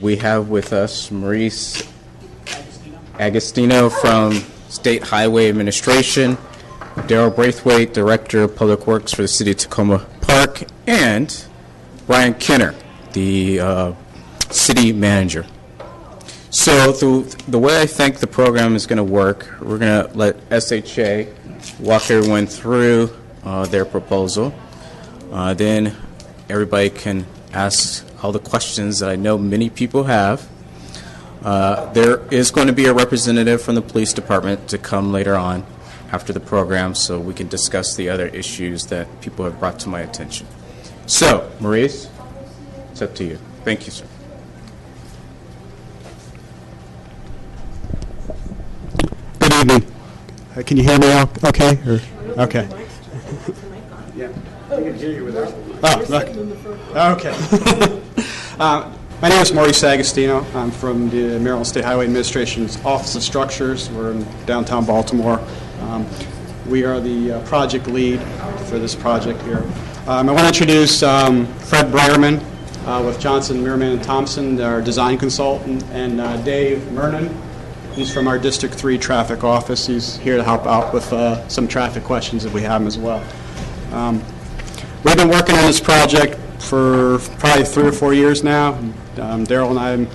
We have with us Maurice Agostino from State Highway Administration, Daryl Braithwaite, Director of Public Works for the City of Tacoma Park, and Brian Kenner, the City Manager. So the way I think the program is going to work, we're going to let SHA walk everyone through their proposal. Then everybody can ask all the questions that I know many people have. There is going to be a representative from the police department to come later on after the program so we can discuss the other issues that people have brought to my attention. So, Maurice, it's up to you. Thank you, sir. Good evening. Can you hear me okay? Okay. Yeah. I can hear you without. Oh, okay. My name is Maurice Agostino. I'm from the Maryland State Highway Administration's Office of Structures. We're in downtown Baltimore. We are the project lead for this project here. I want to introduce Fred Breyerman with Johnson, Merriman & Thompson, our design consultant, and Dave Mernon. He's from our District 3 traffic office. He's here to help out with some traffic questions if we have them as well. We've been working on this project for probably 3 or 4 years now. Daryl and I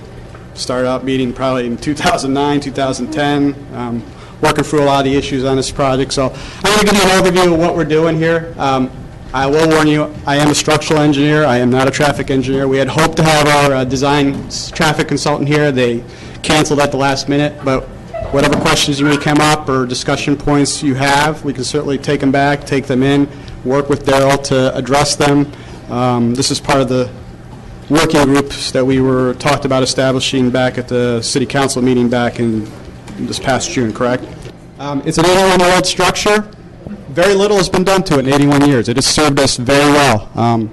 started out meeting probably in 2009, 2010, working through a lot of the issues on this project. So I'm going to give you an overview of what we're doing here. I will warn you, I am a structural engineer. I am not a traffic engineer. We had hoped to have our design traffic consultant here. They canceled at the last minute, but whatever questions you may come up or discussion points you have, we can certainly take them back, take them in, work with Daryl to address them. This is part of the working groups that we were talked about establishing back at the City Council meeting back in this past June, correct? It's an 81-year-old structure. Very little has been done to it in 81 years. It has served us very well.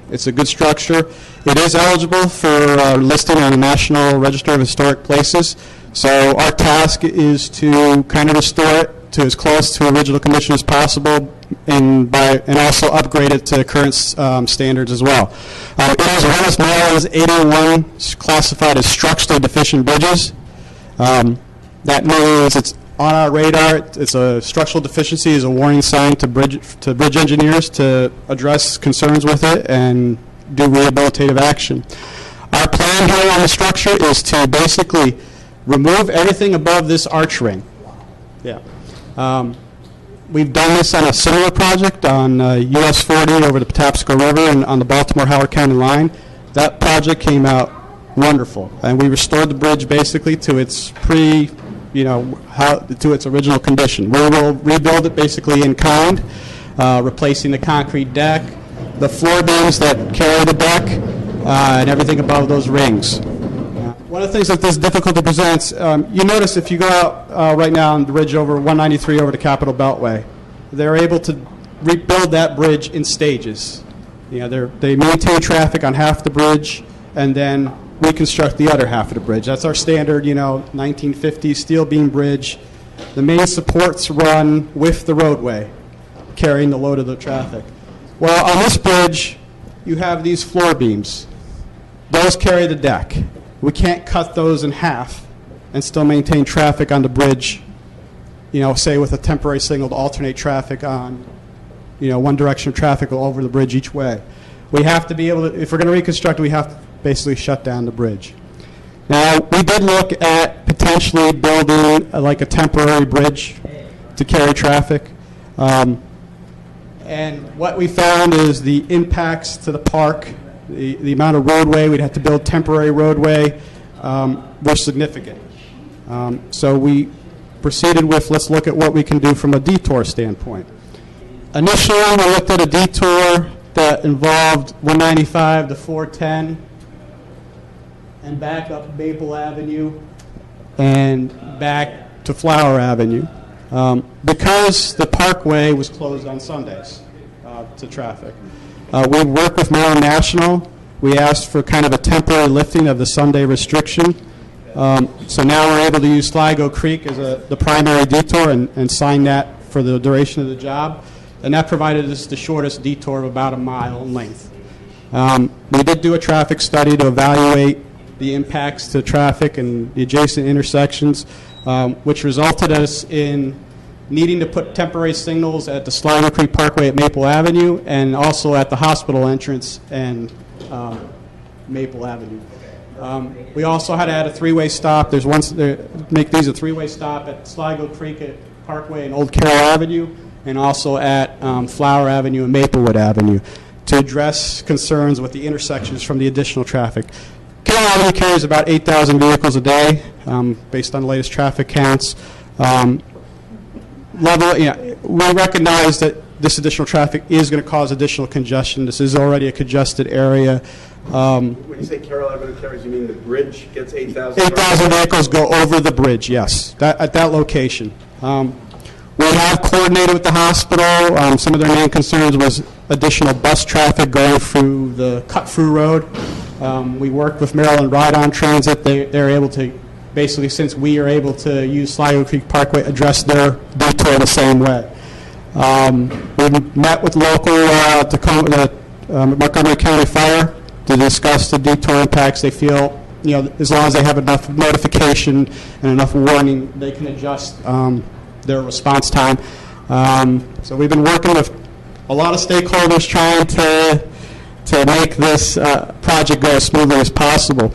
It's a good structure. It is eligible for listing on the National Register of Historic Places. So our task is to kind of restore it to as close to original condition as possible and also upgrade it to current standards as well. It is one of Maryland's 81 classified as structurally deficient bridges. That means it's on our radar. It's a structural deficiency is a warning sign to bridge engineers to address concerns with it and do rehabilitative action. Our plan here on the structure is to basically remove everything above this arch ring. Yeah. We've done this on a similar project on US 40 over the Patapsco River and on the Baltimore-Howard County line. That project came out wonderful, and we restored the bridge basically to its to its original condition. We will rebuild it basically in kind, replacing the concrete deck, the floor beams that carry the deck, and everything above those rings. One of the things that is difficult to present, you notice if you go out right now on the bridge over 193 over the Capitol Beltway, they're able to rebuild that bridge in stages. They maintain traffic on half the bridge and then reconstruct the other half of the bridge. That's our standard, 1950 steel beam bridge. The main supports run with the roadway, carrying the load of the traffic. Well, on this bridge, you have these floor beams. Those carry the deck. We can't cut those in half and still maintain traffic on the bridge, say with a temporary signal to alternate traffic on, one direction of traffic over the bridge each way. We have to be able to, if we're going to reconstruct it, we have to basically shut down the bridge. Now, we did look at potentially building like a temporary bridge to carry traffic. And what we found is the impacts to the park, the amount of roadway we'd have to build temporary roadway were significant. So we proceeded with, let's look at what we can do from a detour standpoint. Initially, we looked at a detour that involved 195 to 410 and back up Maple Avenue and back to Flower Avenue. Because the parkway was closed on Sundays to traffic. We worked with Maryland National. We asked for kind of a temporary lifting of the Sunday restriction. So now we're able to use Sligo Creek as the primary detour and sign that for the duration of the job. And that provided us the shortest detour of about a mile in length. We did do a traffic study to evaluate the impacts to traffic and the adjacent intersections, which resulted us in needing to put temporary signals at the Sligo Creek Parkway at Maple Avenue and also at the hospital entrance and Maple Avenue. We also had to add a three-way stop. Make these a three-way stop at Sligo Creek at Parkway and Old Carroll Avenue, and also at Flower Avenue and Maplewood Avenue to address concerns with the intersections from the additional traffic. Carroll Avenue carries about 8,000 vehicles a day, based on the latest traffic counts. We recognize that this additional traffic is going to cause additional congestion. This is already a congested area. When you say Carroll Avenue carries, you mean the bridge gets 8,000? 8,000 vehicles go over the bridge, yes, at that location. We have coordinated with the hospital. Some of their main concerns was additional bus traffic going through the cut-through road. We worked with Maryland Ride-On Transit. They're able to, basically, since we are able to use Sligo Creek Parkway, address their detour the same way. We met with local Montgomery County Fire to discuss the detour impacts. They feel, as long as they have enough notification and enough warning, they can adjust their response time. So we've been working with a lot of stakeholders trying to make this project go as smoothly as possible.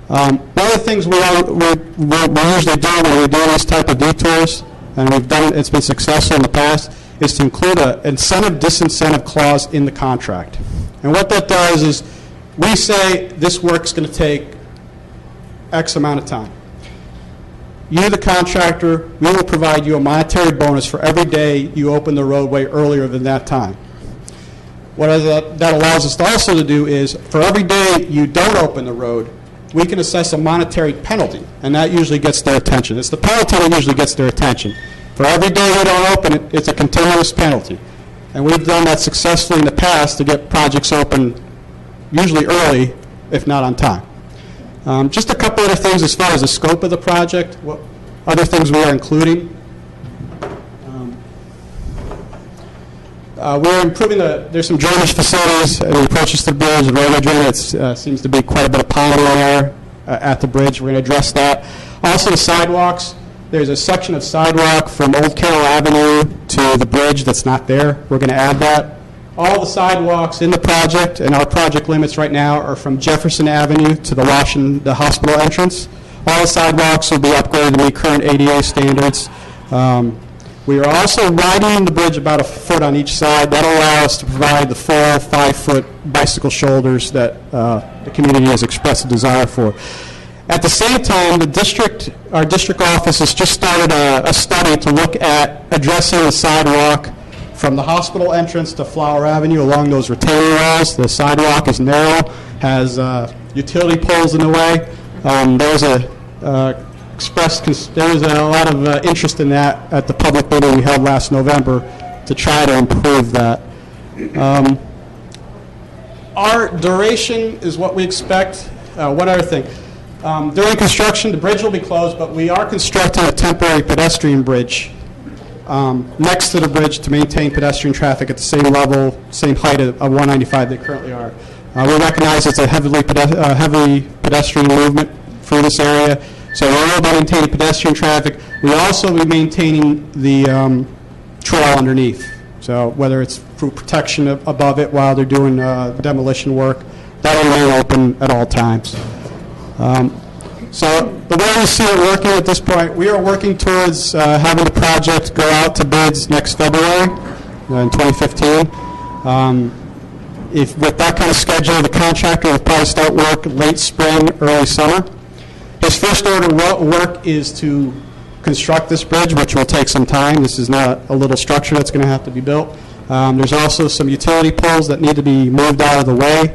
One of the things we usually do when we do these type of detours, and we've done it's been successful in the past, is to include an incentive-disincentive clause in the contract. And what that does is we say this work's going to take X amount of time. You, the contractor, we will provide you a monetary bonus for every day you open the roadway earlier than that time. What that allows us to also to do is, for every day you don't open the road, we can assess a monetary penalty, and that usually gets their attention. It's the penalty that usually gets their attention. For every day we don't open it, it's a continuous penalty. And we've done that successfully in the past to get projects open usually early, if not on time. Just a couple other things as far as the scope of the project, what other things we are including. We're improving there's some drainage facilities and approaches to the bridge, the roadway drainage. It seems to be quite a bit of pond there at the bridge. We're going to address that. Also the sidewalks. There's a section of sidewalk from Old Carroll Avenue to the bridge that's not there. We're going to add that. All the sidewalks in the project, and our project limits right now, are from Jefferson Avenue to the hospital entrance. All the sidewalks will be upgraded to meet current ADA standards. We are also widening the bridge about a foot on each side. That will allow us to provide the full 5-foot bicycle shoulders that the community has expressed a desire for. At the same time, our district office has just started a study to look at addressing the sidewalk from the hospital entrance to Flower Avenue along those retaining walls. The sidewalk is narrow, has utility poles in the way. There was a lot of interest in that at the public meeting we held last November to try to improve that. Our duration is what we expect. One other thing. During construction, the bridge will be closed, but we are constructing a temporary pedestrian bridge next to the bridge to maintain pedestrian traffic at the same level, same height of 195 they currently are. We recognize it's a heavy pedestrian movement through this area, so we're able to maintain pedestrian traffic. We'll also be maintaining the trail underneath, so whether it's through protection above it while they're doing demolition work, that will remain open at all times. So the way we see it working at this point, we are working towards having the project go out to bids next February in 2015. If with that kind of schedule, the contractor will probably start work late spring, early summer. His first order work is to construct this bridge, which will take some time. This is not a little structure that's going to have to be built. There's also some utility poles that need to be moved out of the way.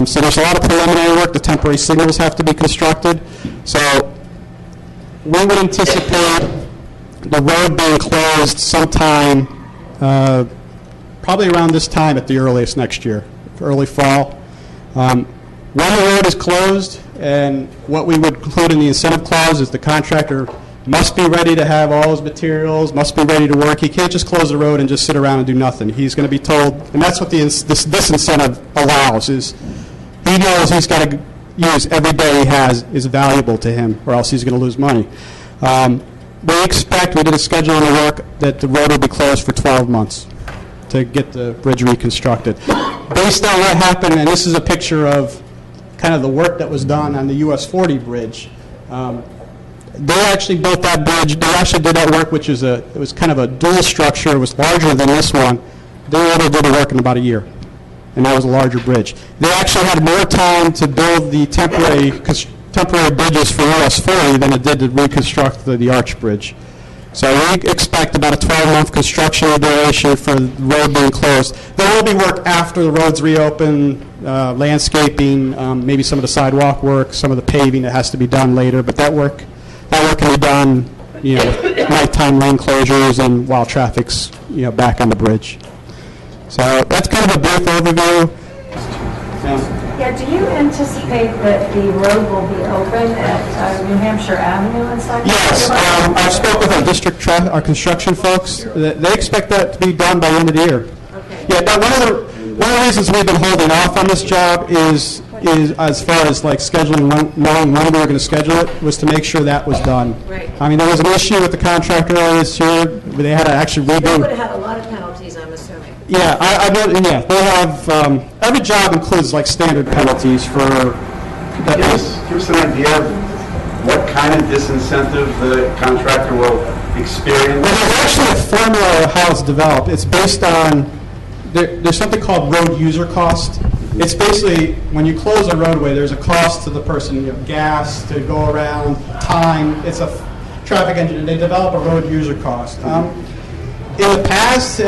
So there's a lot of preliminary work. The temporary signals have to be constructed. So we would anticipate the road being closed sometime, probably around this time at the earliest next year, early fall. When the road is closed, and what we would include in the incentive clause is the contractor must be ready to have all his materials, must be ready to work. He can't just close the road and just sit around and do nothing. He's going to be told, and that's what this incentive allows, is he knows he's got to use every day he has is valuable to him, or else he's going to lose money. We did a schedule on the work that the road will be closed for 12 months to get the bridge reconstructed. Based on what happened, and this is a picture of kind of the work that was done on the US 40 bridge. They actually built that bridge. They actually did that work, which is it was kind of a dual structure. It was larger than this one. They were able to do the work in about a year, and that was a larger bridge. They actually had more time to build the temporary bridges for US 40 than it did to reconstruct the arch bridge. So we expect about a 12-month construction duration for the road being closed. There will be work after the road's reopen, landscaping, maybe some of the sidewalk work, some of the paving that has to be done later, but that work can be done, with nighttime lane closures and while traffic's, back on the bridge. So that's kind of a brief overview. Yeah, do you anticipate that the road will be open at New Hampshire Avenue and such? Yes, I spoke with our construction folks. They expect that to be done by the end of the year. Okay. Yeah, but one of the reasons we've been holding off on this job is as far as like scheduling, knowing when we were going to schedule it, was to make sure that was done. Right. I mean, there was an issue with the contractor earlier this year. They had to actually They redo. would have had a lot of penalties, I'm assuming. Yeah, I know. Yeah, they have. Every job includes like standard penalties for. Give us an idea of what kind of disincentive the contractor will experience. Well, there's actually a formula of how it's developed. It's based on, there's something called road user cost. It's basically, when you close a roadway, there's a cost to the person. You have gas to go around, time. It's a traffic engineer. They develop a road user cost. In the past,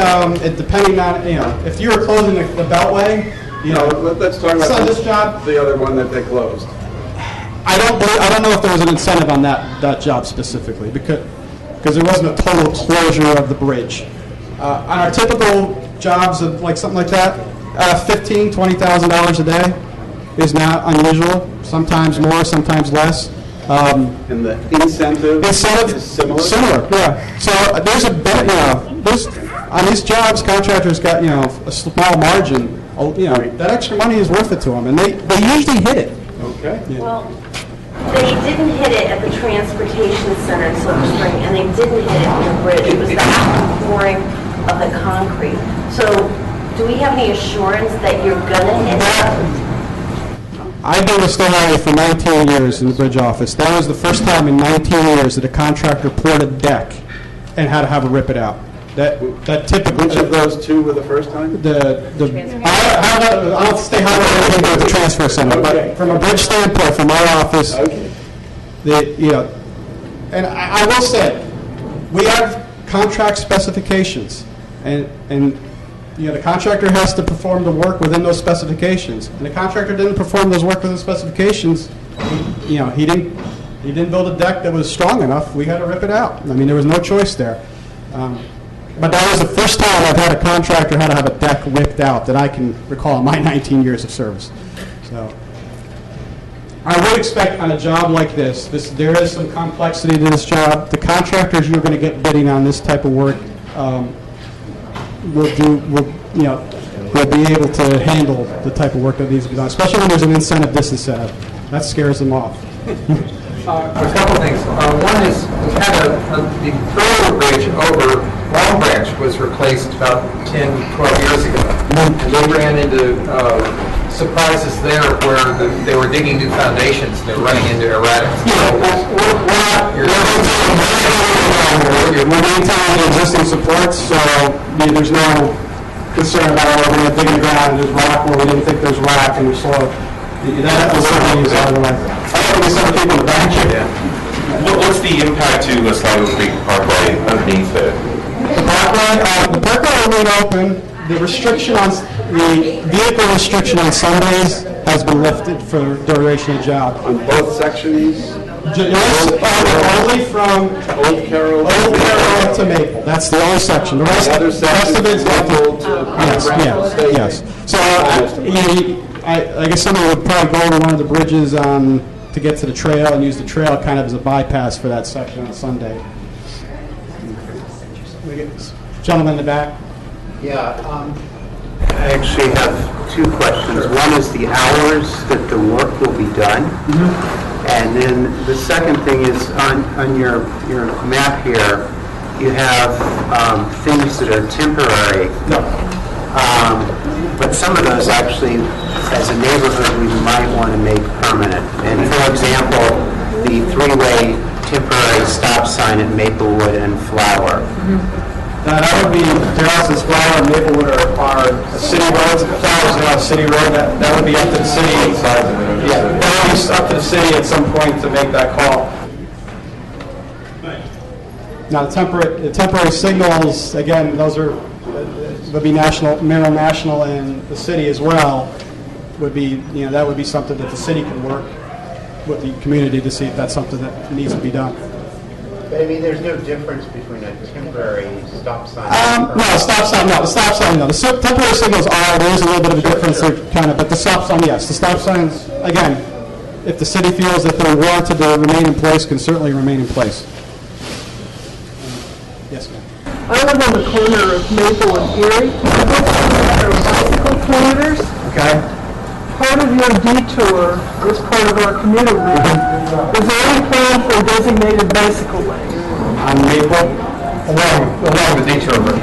depending on, if you were closing the beltway, Let's talk about so this job, the other one that they closed. I don't know if there was an incentive on that job specifically because there wasn't a total closure of the bridge. On our typical jobs of like something like that, $15,000, $20,000 a day is not unusual. Sometimes more, sometimes less. And the incentive is similar? Similar, yeah. So there's a bit, on these jobs, contractors got, a small margin. That extra money is worth it to them, and they usually hit it. Okay. Yeah. Well, they didn't hit it at the transportation center in Silver Spring, and they didn't hit it on the bridge. It was the actual pouring of the concrete. So do we have any assurance that you're going to hit it? I've been with State Highway for 19 years in the bridge office. That was the first time in 19 years that a contractor poured a deck and had to have a rip it out. That typically. Which of those two were the first time? I'll stay highway with the transfer center, Okay. but from a bridge standpoint, from our office, Okay. and I will say, we have contract specifications, and the contractor has to perform the work within those specifications. And the contractor didn't perform those work within specifications. He didn't build a deck that was strong enough. We had to rip it out. I mean, there was no choice there. But that was the first time I've had a contractor had to have a deck ripped out that I can recall in my 19 years of service. So I would expect on a job like this, there is some complexity to this job. The contractors you're going to get bidding on this type of work will be able to handle the type of work that needs to be done, especially when there's an incentive, disincentive. That scares them off. A couple things. One is we had the earlier bridge over Long Branch was replaced about 10, 12 years ago. And they ran into surprises there where they were digging new foundations. They were running into erratics. We're maintaining the existing supports, so there's no concern about we're going to dig in the ground and there's rock where we didn't think there's rock and there's soil. That facility is out of the way. I think some people in the back here. What's the impact to Sligo Creek Parkway underneath it? The parkway will remain open. The restriction on the vehicle restriction on Sundays has been lifted for duration of the job. On both sections? Only from Old Carroll to Maple. That's the only section. The rest other of it's Maple to Yes. So I guess somebody would probably go over one of the bridges to get to the trail and use the trail kind of as a bypass for that section on Sunday. Gentleman in the back. Yeah, I actually have two questions. One is the hours that the work will be done. And then the second thing is on your map here, you have things that are temporary. But some of those actually, as a neighborhood, we might want to make permanent. And for example, the three-way temporary stop sign at Maplewood and Flower. That would be, Terraces, Flower, and Maplewood are city roads. Flower's not a city road. That would be up to the city. Yeah, that would be up to the city at some point to make that call. Now, the temporary signals, again, those are would be Maryland National and the city as well. Would be, that would be something that the city can work with the community to see if that's something that needs to be done. But I mean, there's no difference between a temporary stop sign. The stop sign, no. The temporary signals there is a little bit of a difference there, kind of, but the stop sign, yes. The stop signs, again, if the city feels that they're warranted to remain in place, can certainly remain in place. Yes, ma'am. I live on the corner of Maple and Erie. There are bicycle commuters. Okay. Part of your detour is part of our commuter route. Is there any plan for a designated bicycle lane? On Maple? Along the detour route.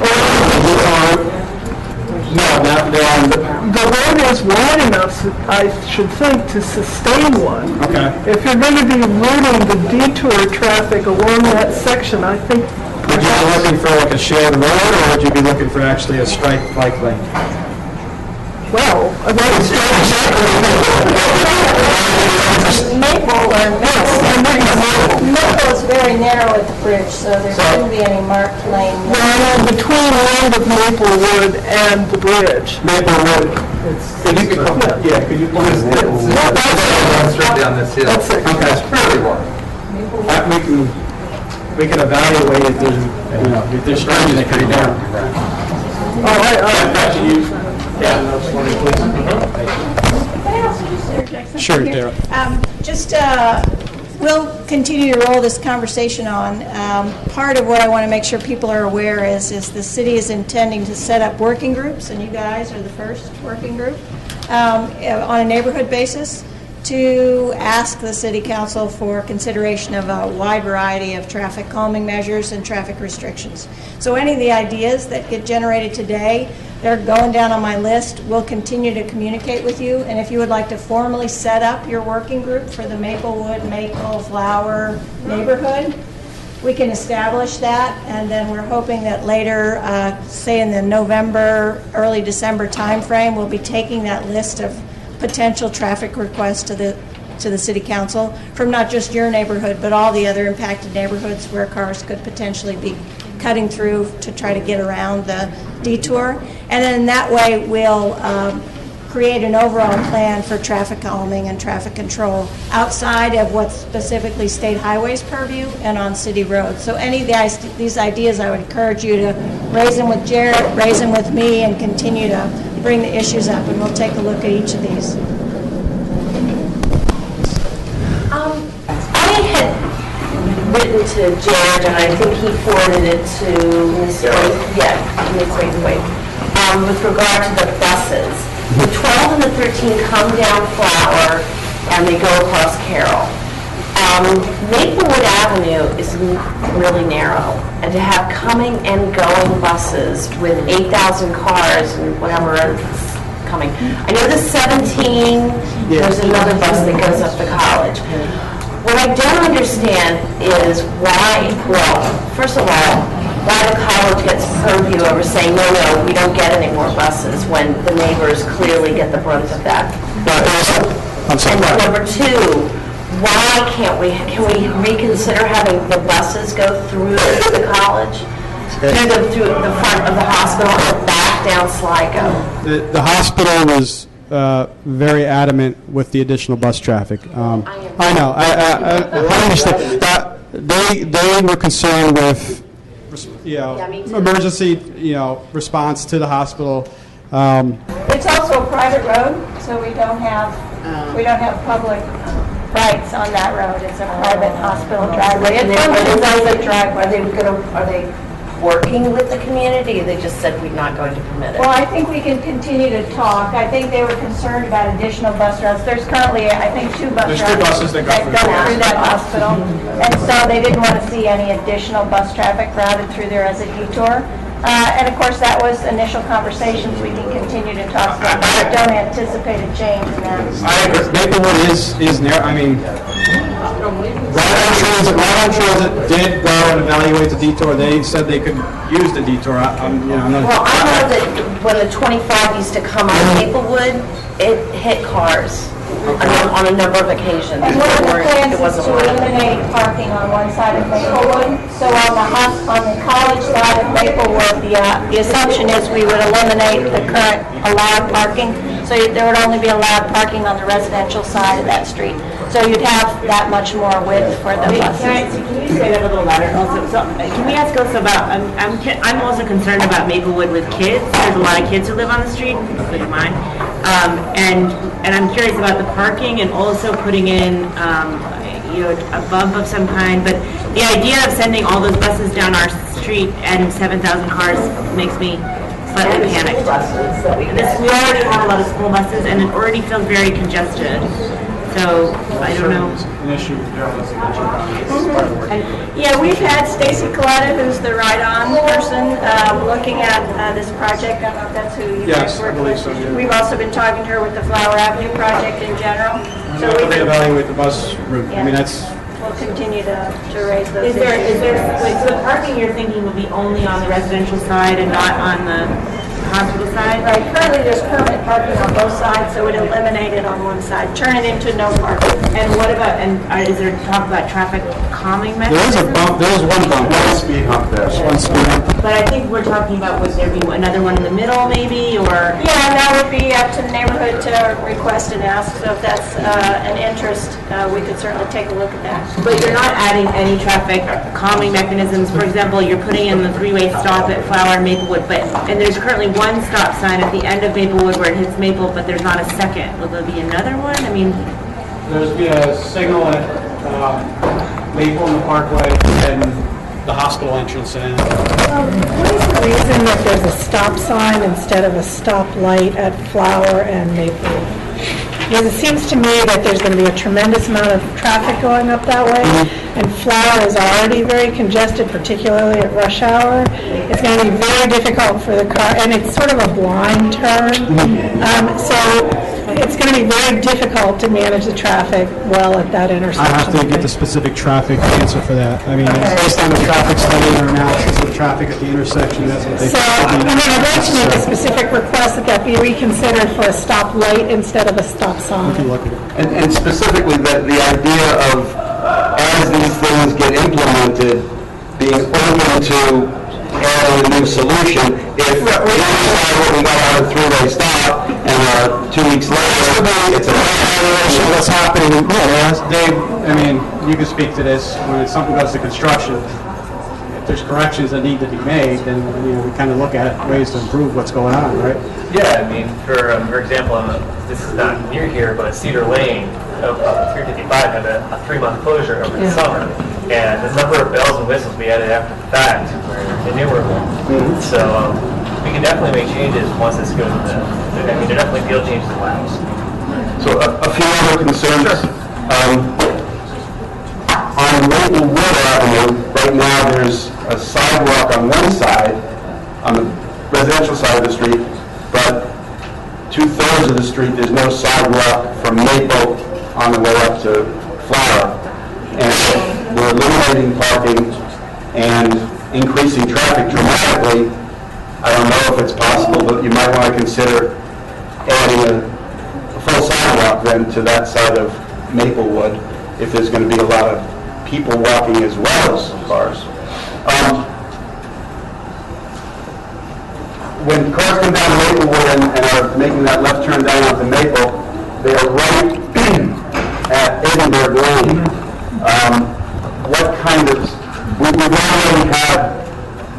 No, not there on The road is wide enough, I should think, to sustain one. Okay. If you're going to be routing the detour traffic along that section, I think. Would you be looking for like a shared road, or would you be looking for actually a striped bike lane? Well, Maple is very narrow at the bridge, so there shouldn't be any marked lane. well, between the end of Maplewood and the bridge. Maplewood. Could you please? Runs straight down this hill. That's it. Okay. It's fairly wide. We can evaluate if there's, if there's strategy that could be done. All right. Sure, Darrell. We'll continue to roll this conversation on. Part of what I want to make sure people are aware is the city is intending to set up working groups, and you guys are the first working group, on a neighborhood basis to ask the city council for consideration of a wide variety of traffic calming measures and traffic restrictions. So any of the ideas that get generated today, they're going down on my list. We'll continue to communicate with you, and if you would like to formally set up your working group for the Maplewood, Maple, Flower neighborhood, we can establish that, and then we're hoping that later, say in the November, early December timeframe, we'll be taking that list of potential traffic requests to the city council from not just your neighborhood, but all the other impacted neighborhoods where cars could potentially be cutting through to try to get around the detour. And then that way we'll create an overall plan for traffic calming and traffic control outside of what's specifically state highways purview and on city roads. So any of these ideas, I would encourage you to raise them with Jared, raise them with me, and continue to bring the issues up, and we'll take a look at each of these. I had written to Jared, and I think he forwarded it to Ms. Braithwaite, with regard to the buses. The 12 and the 13 come down Flower, and they go across Carroll. Maplewood Avenue is really narrow, and to have coming and going buses with 8,000 cars and whatever is coming. I know the 17, there's another bus that goes up to college. What I don't understand is why, well, first of all, why the college gets purview over saying, no, we don't get any more buses when the neighbors clearly get the brunt of that. And number two, why can we reconsider having the buses go through the college, through the front of the hospital and back down Sligo? The hospital was very adamant with the additional bus traffic. I know. I understand. They were concerned with, emergency, response to the hospital. It's also a private road, so we don't have public rights on that road. It's a private hospital driveway. It's a public driveway. Are they working with the community? They just said we're not going to permit it. Well, I think we can continue to talk. I think they were concerned about additional bus routes. There's currently, I think, two bus routes. There's 2 buses that go through that hospital. And so they didn't want to see any additional bus traffic routed through there as a detour. And of course, that was initial conversations. We can continue to talk about that. I don't anticipate a change in that. I agree. Maplewood is near, I mean, Rhode Transit did go and evaluate the detour. They said they could use the detour. I'm not. Well, I know that when the 25 used to come on Maplewood, it hit cars on a number of occasions. And one of the plans It is wasn't to working. eliminate parking on one side of Maplewood. So on the college side of Maplewood, the assumption is we would eliminate the current allowed parking. So there would only be allowed parking on the residential side of that street. So you'd have that much more width for the buses. Can you say that a little louder also? So, can we ask also about, I'm also concerned about Maplewood with kids. There's a lot of kids who live on the street, including mine. And I'm curious about the parking and also putting in, a bump of some kind. But the idea of sending all those buses down our street and 7,000 cars makes me slightly panicked. We already have a lot of school buses and it already feels very congested. So, I don't know. An issue. Yeah, we've had Stacy Coletta, who's the ride-on person, looking at this project. I don't know if that's who you guys Yes, I work believe with. so, yeah. We've also been talking to her with the Flower Avenue project in general. So we They evaluate the bus route. I mean, that's. we'll continue to raise those Is there, issues. so the parking you're thinking will be only on the residential side and not on the hospital side? Right, currently there's permanent parking on both sides, so we'd eliminate it on one side, turn it into no parking. And what about, is there talk about traffic calming There is mechanisms? a bump. There is one bump. One speed hump there. One speed hump. But I think we're talking about, would there be another one in the middle maybe, or? Yeah, that would be up to the neighborhood to request and ask, so if that's an interest, we could certainly take a look at that. But you're not adding any traffic calming mechanisms. For example, you're putting in the three-way stop at Flower and Maplewood, and there's currently one stop sign at the end of Maplewood where it hits Maple, but there's not a second. Will there be another one? I mean, There's be a signal at Maple and the Parkway and the hospital entrance. And What is the reason that there's a stop sign instead of a stop light at Flower and Maple? Because it seems to me that there's going to be a tremendous amount of traffic going up that way, and Flower is already very congested, particularly at rush hour. It's going to be very difficult for the car, and it's sort of a blind turn. So it's going to be very difficult to manage the traffic well at that intersection. I have to get the specific traffic answer for that. I mean, based on the traffic study or analysis of traffic at the intersection, that's what they. So, I'd like to make a specific request that be reconsidered for a stop light instead of a stop sign. And specifically, the idea of, as these things get implemented, being open to adding a new solution. If we decide what we got on a three-way stop, and 2 weeks later, it's a issue that's happening. I mean, you can speak to this when something goes to construction. If there's corrections that need to be made, then we kind of look at ways to improve what's going on, right? Yeah, I mean, for example, this is not near here, but Cedar Lane, 355 had a 3-month closure over the summer, and the number of bells and whistles we added after the fact were innumerable. So we can definitely make changes once this goes into. I mean, there are definitely field changes allowed. So a few other concerns. On Maplewood Avenue, right now there's a sidewalk on one side, on the residential side of the street, but 2/3 of the street, there's no sidewalk from Maple on the way up to Flower. And we're eliminating parking and increasing traffic dramatically. I don't know if it's possible, but you might want to consider adding a full sidewalk then to that side of Maplewood if there's going to be a lot of people walking as well as cars. When cars come down Maplewood and are making that left turn down onto Maple, they are right at Edinburgh Lane. What kind of, we've already had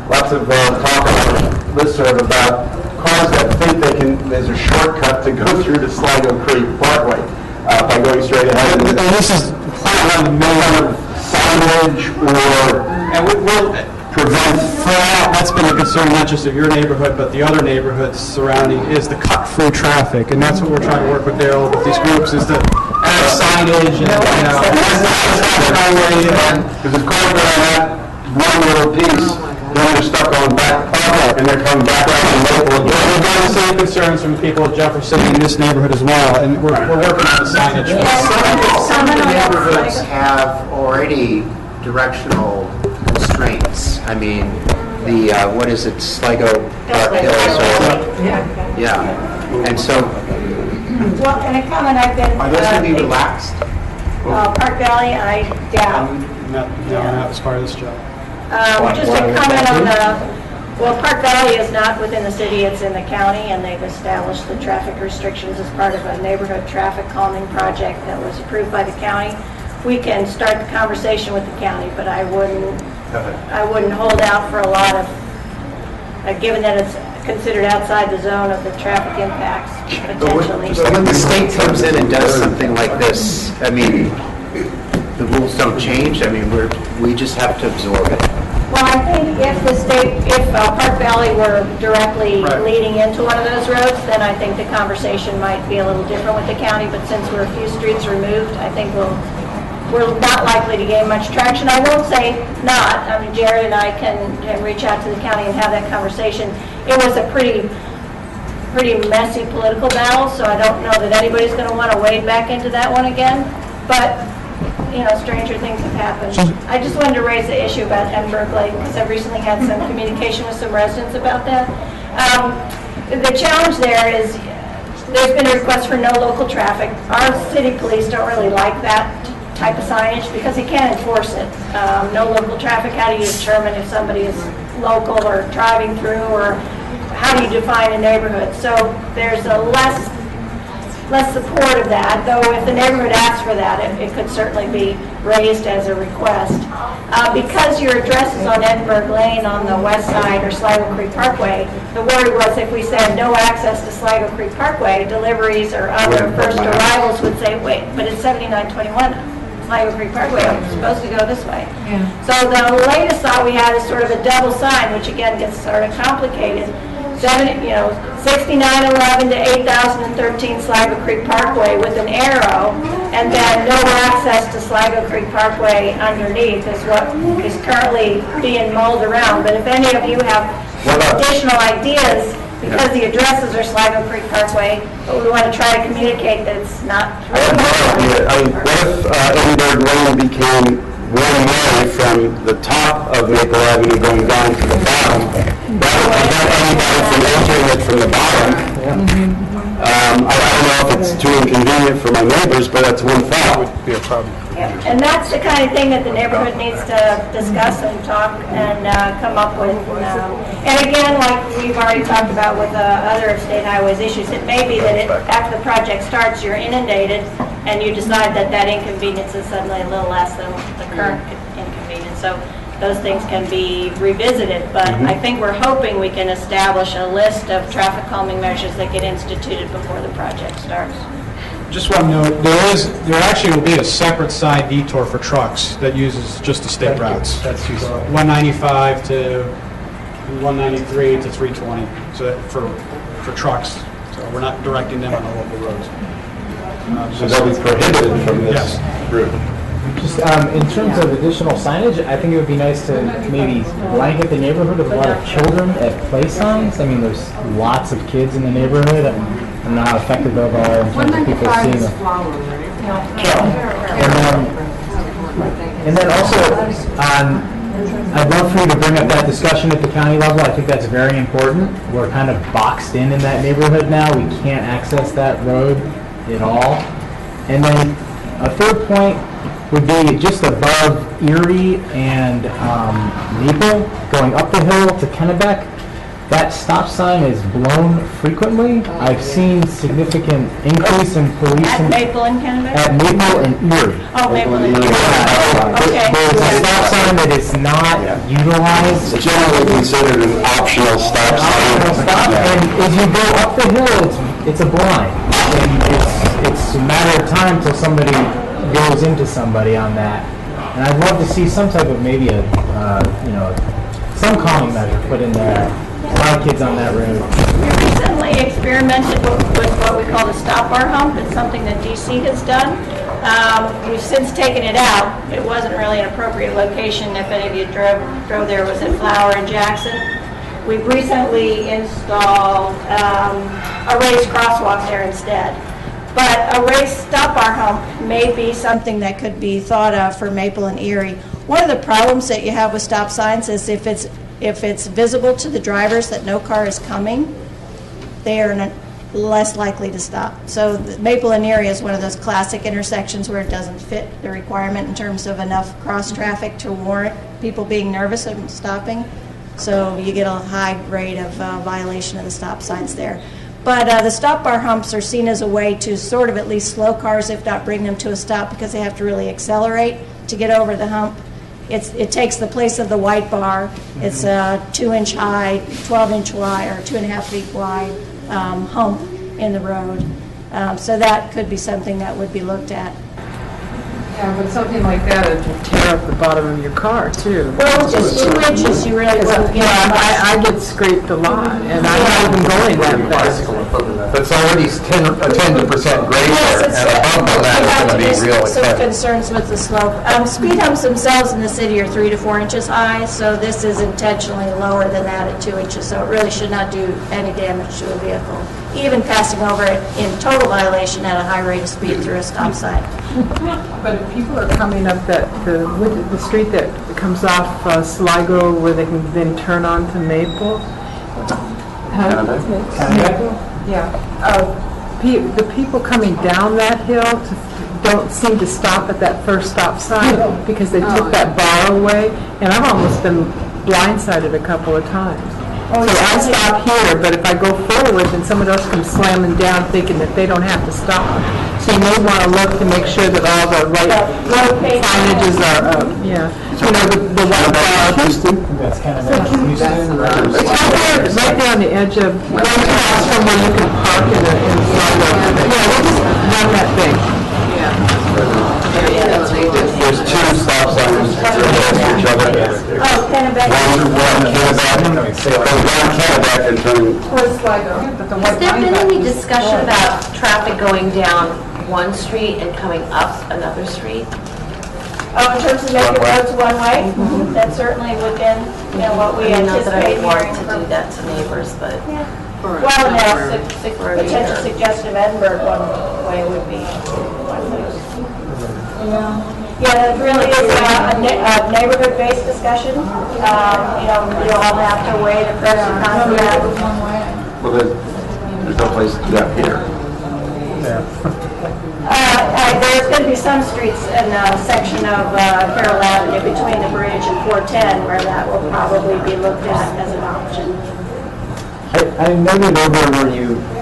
lots of talk on our listserv about cars that think there's a shortcut to go through to Sligo Creek Parkway by going straight ahead. And this is signage or... And prevent, That's been a concern, not just of your neighborhood, but the other neighborhoods surrounding, is the cut-through traffic. And that's what we're trying to work with Daryl, with these groups, is to add signage and, because if cars go on that one little piece, then they're stuck on back park, and they're coming back out and local. We've got the same concerns from people at Jefferson in this neighborhood as well, and we're working on the signage. Some of the neighborhoods have already directional constraints. I mean, the, what is it, Sligo Park Hills, or, yeah. And so, Well, and a comment I've been... are those going to be relaxed? Park Valley, I doubt. Not as part of this job. Just a comment on well, Park Valley is not within the city, it's in the county, and they've established the traffic restrictions as part of a neighborhood traffic calming project that was approved by the county. We can start the conversation with the county, but I wouldn't hold out for a lot of, given that it's considered outside the zone of the traffic impacts, potentially. But when the state comes in and does something like this, I mean, the rules don't change. I mean, we just have to absorb it. Well, I think if Park Valley were directly leading into one of those roads, then I think the conversation might be a little different with the county, but since we're a few streets removed, I think we're not likely to gain much traction. I won't say not. I mean, Jared and I can reach out to the county and have that conversation. It was a pretty messy political battle, so I don't know that anybody's going to want to wade back into that one again, but stranger things have happened. I just wanted to raise the issue about Edinburgh Lake because I've recently had some communication with some residents about that. The challenge there is there's been a request for no local traffic. Our city police don't really like that type of signage because they can't enforce it. No local traffic, how do you determine if somebody is local or driving through, or how do you define a neighborhood? So there's a less support of that, though if the neighborhood asks for that, it could certainly be raised as a request. Because your address is on Edinburgh Lane on the west side or Sligo Creek Parkway, the worry was if we said no access to Sligo Creek Parkway, deliveries or other first arrivals would say, wait, but it's 7921 Sligo Creek Parkway, I'm supposed to go this way. So the latest thought we had is sort of a double sign, which again gets sort of complicated. 6911 to 8013 Sligo Creek Parkway with an arrow, and then no access to Sligo Creek Parkway underneath is what is currently being mulled around. But if any of you have additional ideas, because the addresses are Sligo Creek Parkway, but we want to try to communicate that it's not through. I mean, what if Edinburgh Lane became one way from the top of Maple Avenue going down to the bottom? That would prevent anybody from entering it from the bottom. I don't know if it's too inconvenient for my neighbors, but that's one thought. Would be a problem. Yeah, and that's the kind of thing that the neighborhood needs to discuss and talk and come up with. And again, like we've already talked about with other state highways issues, it may be that after the project starts, you're inundated, and you decide that that inconvenience is suddenly a little less than the current inconvenience. So those things can be revisited, but I think we're hoping we can establish a list of traffic calming measures that get instituted before the project starts. Just want to note, there actually will be a separate side detour for trucks that uses just the state routes. That's 195 to 193 to 320. So that for trucks. So we're not directing them on the local roads. So they'll be prohibited from this route. Just in terms of additional signage, I think it would be nice to maybe blanket the neighborhood with a lot of children at play signs. I mean, there's lots of kids in the neighborhood. I'm not how effective those are in terms of people seeing them. And then also, I'd love for you to bring up that discussion at the county level. I think that's very important. We're kind of boxed in that neighborhood now. We can't access that road at all. And then a third point would be just above Erie and Maple, going up the hill to Kennebec. That stop sign is blown frequently. I've seen significant increase in police. At Maple and Kennebec? At Maple and Erie. Oh, Maple and Erie. Okay. There's a stop sign that is not utilized. It's generally considered an optional stop sign. And as you go up the hill, it's a blind. And it's a matter of time till somebody goes into somebody on that. And I'd love to see some type of maybe a some calming measure put in there. A lot of kids on that road. We recently experimented with what we call the stop bar hump. It's something that DC has done. We've since taken it out. It wasn't really an appropriate location. If any of you drove there, it was at Flower and Jackson. We've recently installed a raised crosswalk there instead. But a raised stop bar hump may be something that could be thought of for Maple and Erie. One of the problems that you have with stop signs is if it's visible to the drivers that no car is coming, they are less likely to stop. So Maple and Erie is one of those classic intersections where it doesn't fit the requirement in terms of enough cross traffic to warrant people being nervous and stopping. So you get a high rate of violation of the stop signs there. But the stop bar humps are seen as a way to sort of at least slow cars, if not bring them to a stop, because they have to really accelerate to get over the hump. It takes the place of the white bar. It's a 2-inch high, 12-inch wide, or 2.5 feet wide hump in the road. So that could be something that would be looked at. Yeah, but something like that would tear up the bottom of your car, too. Well, just 2 inches, you really wouldn't get I get scraped a lot, and I'm not even going that fast. But it's already 10% grade there, and a bump on that is going to be real some expensive. concerns with the slope. Speed humps themselves in the city are 3 to 4 inches high, so this is intentionally lower than that at 2 inches, so it really should not do any damage to a vehicle, even passing over it in total violation at a high rate of speed through a stop sign. But if people are coming up the street that comes off Sligo where they can then turn on to Maple. Yeah. The people coming down that hill don't seem to stop at that first stop sign because they took that bar away, and I've almost been blindsided a couple of times. So I stop here, but if I go forward, then someone else comes slamming down thinking that they don't have to stop. So you may want to look to make sure that all the right signages are up. Yeah. You know, the white bar. That's kind of It's right there on the edge of, right across from where you can park in the sidewalk. Yeah, we'll just run that thing. There's 2 stop signs that are next to each other. Oh, Kennebec. Kennebec and turning. Has there been any discussion about traffic going down one street and coming up another street? Oh, in terms of making roads one-way? That's certainly within, what we Not that I anticipate would want hearing to do that to neighbors, but. Well, and that's potential suggestion of Edinburgh one-way would be one way. Yeah, it really is a neighborhood-based discussion. You all have to weigh the pros and cons of that. Well, there's no place to do that here. There's going to be some streets in a section of Carroll Avenue between the bridge and 410 where that will probably be looked at as an option. I noted over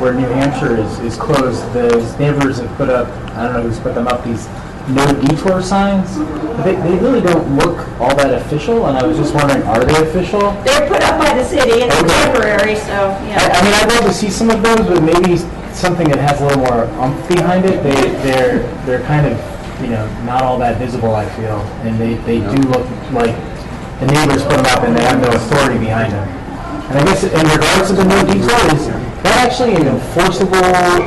where New Hampshire is closed, those neighbors have put up, I don't know who's put them up, these no detour signs. But they really don't look all that official, and I was just wondering, are they official? They're put up by the city, and it's temporary, so, I mean, I'd love to see some of those, but maybe something that has a little more oomph behind it. They're kind of, not all that visible, I feel, and they do look like the neighbors put them up and they have no authority behind them. And I guess in regards to the no detour, is that actually an enforceable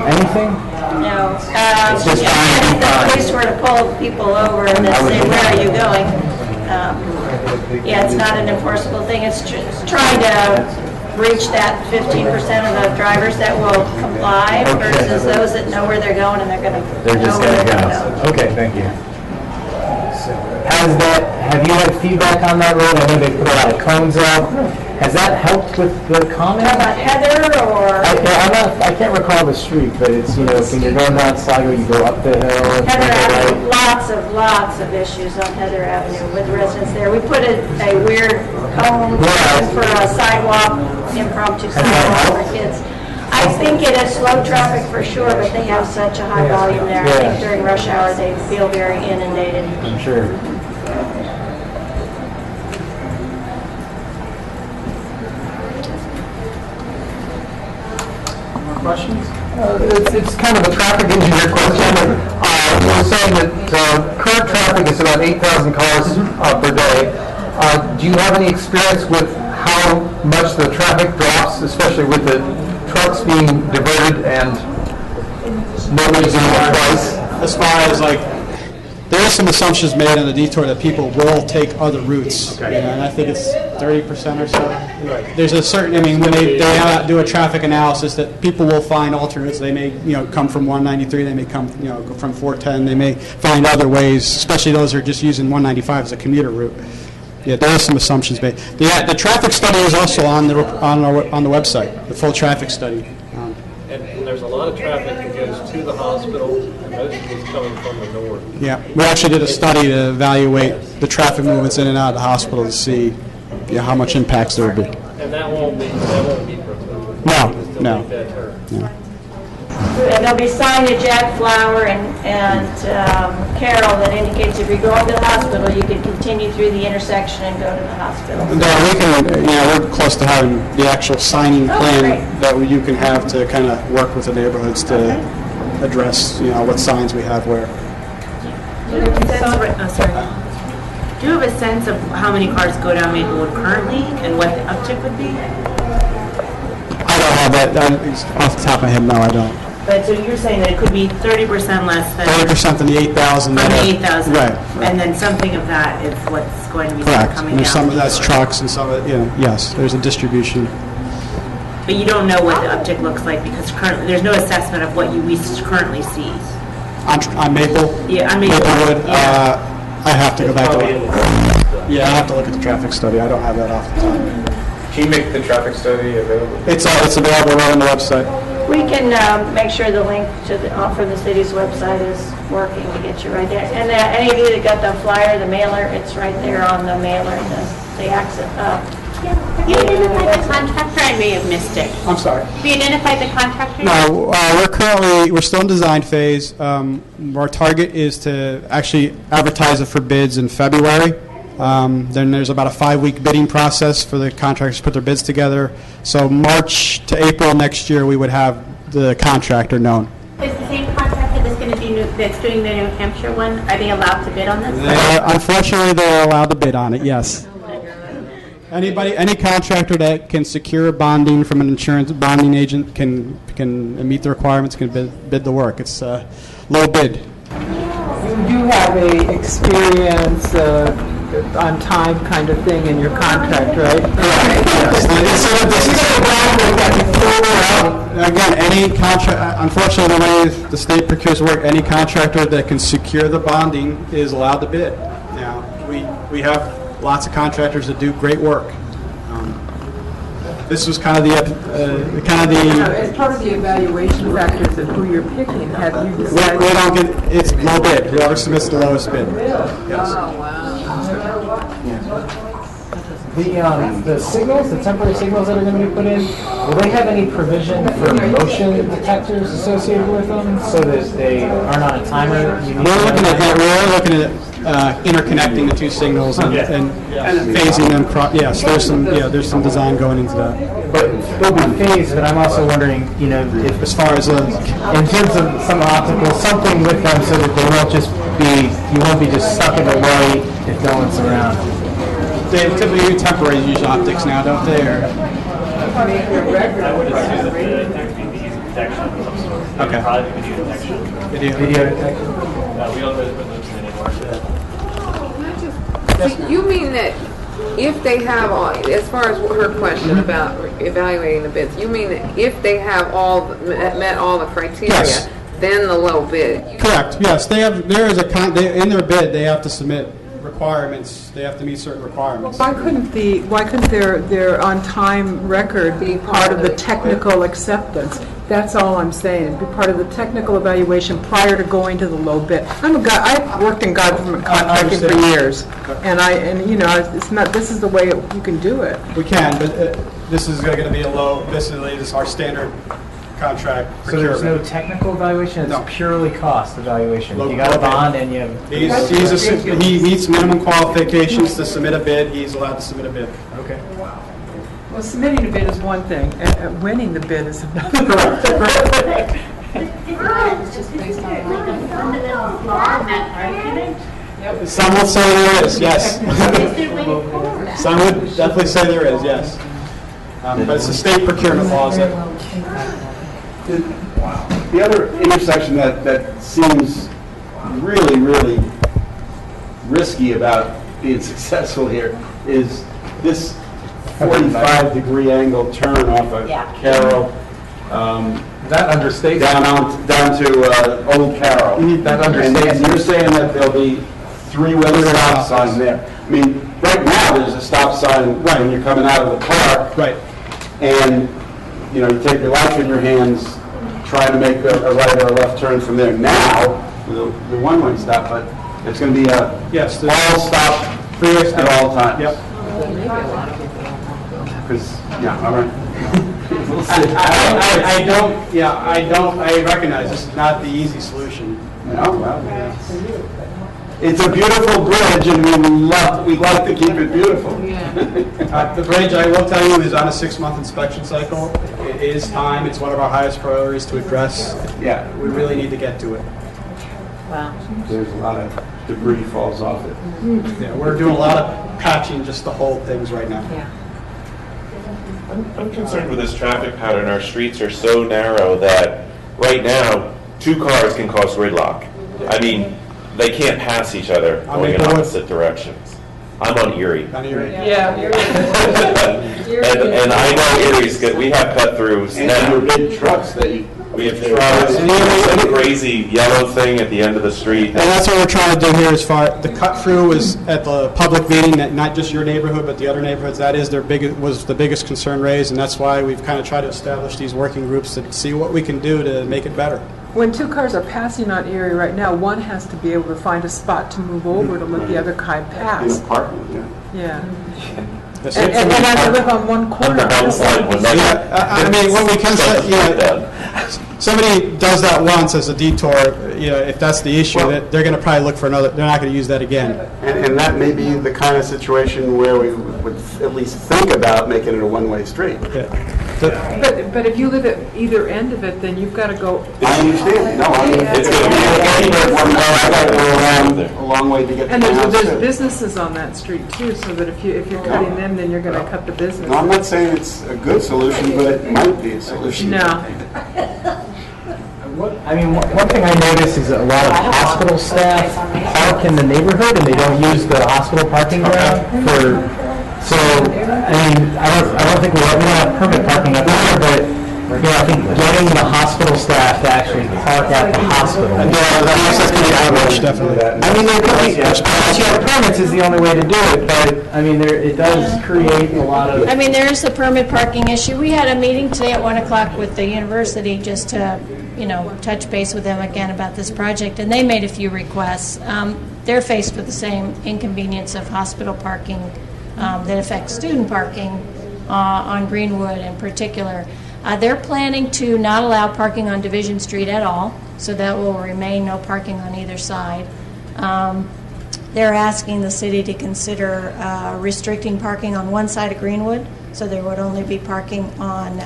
anything? No. It's just If the police were to pull people over and then say, where are you going? It's not an enforceable thing. It's trying to reach that 15% of the drivers that will comply versus those that know where they're going and they're just know where going to they're go. going. Okay, thank you. Have you had feedback on that road? I know they put a lot of cones out. Has that helped with the comment? How about Heather or? I can't recall the street, but it's, when you're going down Sligo, you go up the hill. Heather Avenue, lots of issues on Heather Avenue with residents there. We put a weird cone for a sidewalk, impromptu sidewalk for kids. I think it has slowed traffic for sure, but they have such a high volume there. I think during rush hour they feel very inundated. I'm sure. Questions? It's kind of a traffic engineer question. You're saying that current traffic is about 8,000 cars per day. Do you have any experience with how much the traffic drops, especially with the trucks being diverted and nobody's in there twice? As far as like, there are some assumptions made on the detour that people will take other routes, and I think it's 30% or so. There's a certain, I mean, when they do a traffic analysis, that people will find alternates. They may, come from 193, they may come, go from 410, they may find other ways, especially those who are just using 195 as a commuter route. Yeah, there are some assumptions made. The traffic study is also on the website, the full traffic study. And there's a lot of traffic that goes to the hospital, and most of it's coming from the north. Yeah, we actually did a study to evaluate the traffic movements in and out of the hospital to see how much impacts there would be. And that won't be proposed. No. And there'll be signage at Flower and Carroll that indicates if you're going to the hospital, you can continue through the intersection and go to the hospital. We're close to having the actual signing plan that you can have to kind of work with the neighborhoods to address, what signs we have where. Do you have a sense of how many cars go down Maplewood currently and what the uptick would be? I don't have that off the top of my head. No, I don't. But so you're saying that it could be 30% less than 30% than the 8,000. From the 8,000, right? And then something of that is what's going to be Correct. coming And there's down. some of that's trucks and some of it, yes, there's a distribution. But you don't know what the uptick looks like because currently there's no assessment of what we currently see. On Maple? Yeah, on Maplewood. I have to go back to I have to look at the traffic study. I don't have that off the top. Can you make the traffic study available? It's available right on the website. We can make sure the link to from the city's website is working to get you right there. And any of you that got the flyer, the mailer, it's right there on the mailer, the accent. You identified the contractor? I may have missed it. I'm sorry. Have you identified the contractor? No, we're still in design phase. Our target is to actually advertise it for bids in February. Then there's about a 5-week bidding process for the contractors to put their bids together. So March to April next year, we would have the contractor known. Is the same contractor that's going to be that's doing the New Hampshire one? Are they allowed to bid on this? Unfortunately, they're allowed to bid on it. Yes. Any contractor that can secure bonding from an insurance bonding agent can meet the requirements, can bid the work. It's low bid. You do have a experience on time kind of thing in your contract, right? Again, any contract, unfortunately, the way the state procures work, any contractor that can secure the bonding is allowed to bid. Now, we have lots of contractors that do great work. This was kind of the as part of the evaluation factors of who you're picking, have you decided? We don't get, it's low bid. Whoever submits the lowest bid. Yes. Oh, wow. The signals, the temporary signals that are going to be put in, will they have any provision for motion detectors associated with them so that they aren't on a timer? We're looking at interconnecting the two signals and phasing them. Yes, there's some design going into that. But they'll be phased. But I'm also wondering, if as far as in terms of some optical, something with them so that you won't be just stuck in the light if no one's around. They typically do temporary use optics now, don't they? Or? I would assume that they would be using detection of some sort. Okay. Probably video detection. Video detection. We don't really put those in anymore. So you mean that if they have all, as far as her question about evaluating the bids, you mean that if they have met all the criteria, yes, then the low bid? Correct. Yes, they have. There is in their bid they have to submit requirements. They have to meet certain requirements. Why couldn't their on-time record be part of the technical acceptance? That's all I'm saying. Be part of the technical evaluation prior to going to the low bid. I've worked in government contracting for years, and it's not. This is the way you can do it. We can, but this is going to be a low. This is our standard contract. So there's no technical evaluation. It's purely cost evaluation. Low You got a bond, and you have. He meets minimum qualifications to submit a bid. He's allowed to submit a bid. Okay. Well, submitting a bid is one thing, and winning the bid is another. It's just based on like a fundamental flaw in that argument Some will say there is, yes. Some would definitely say there is, yes. But it's the state procurement laws that... The other intersection that seems really, really risky about being successful here is this 45-degree angle turn off of Carroll. That understates. Down to Old Carroll. That understates. And you're saying that there'll be three-way stop sign there. I mean, right now, there's a stop sign when you're coming out of the park. Right. And, you know, you take your life in your hands trying to make a right or a left turn from there. Now, the one-way stop, but it's going to be a all stop freeway at all times. Yep. Because, yeah, all right. I recognize this is not the easy solution. No, well, it's a beautiful bridge, and we'd like to keep it beautiful. The bridge, I will tell you, is on a 6-month inspection cycle. It is time. It's one of our highest priorities to address. Yeah. We really need to get to it. Wow. There's a lot of debris falls off it. Yeah, we're doing a lot of patching just to hold things right now. Yeah. I'm concerned with this traffic pattern. Our streets are so narrow that right now, 2 cars can cause gridlock. I mean, they can't pass each other going in opposite directions. I'm on Erie. On Erie. Yeah. And I know Erie's good. We have cut-throughs And now. your big trucks that you... We have trucks, some crazy yellow thing at the end of the street. And that's what we're trying to do here as far, the cut-through is at the public meeting, that not just your neighborhood, but the other neighborhoods. That is was the biggest concern raised, and that's why we've kind of tried to establish these working groups to see what we can do to make it better. When 2 cars are passing on Erie right now, one has to be able to find a spot to move over to let the other car In pass. a parking, Yeah. And then I live on one corner. I mean, what we can say, somebody does that once as a detour, if that's the issue, that they're going to probably look for another, they're not going to use that again. And that may be the kind of situation where we would at least think about making it a one-way street. But if you live at either end of it, then you've got to go. I understand. No, I mean, it's going to be I got to go around a long way to get to And the house. there's businesses on that street too, so that if you're cutting them, then you're going to cut the business. No, I'm not saying it's a good solution, but it might be a solution. No. I mean, one thing I notice is a lot of hospital staff park in the neighborhood and they don't use the hospital parking ground so, I mean, I don't think we don't have permit parking up there, but, I think getting the hospital staff to actually park at the hospital. That's going to be outreach, definitely. I mean, there could be, permits is the only way to do it, but, I mean, it does create a lot of... I mean, there is the permit parking issue. We had a meeting today at 1 o'clock with the university just to, touch base with them again about this project, and they made a few requests. They're faced with the same inconvenience of hospital parking that affects student parking on Greenwood in particular. They're planning to not allow parking on Division Street at all, so that will remain no parking on either side. They're asking the city to consider restricting parking on one side of Greenwood, so there would only be parking on,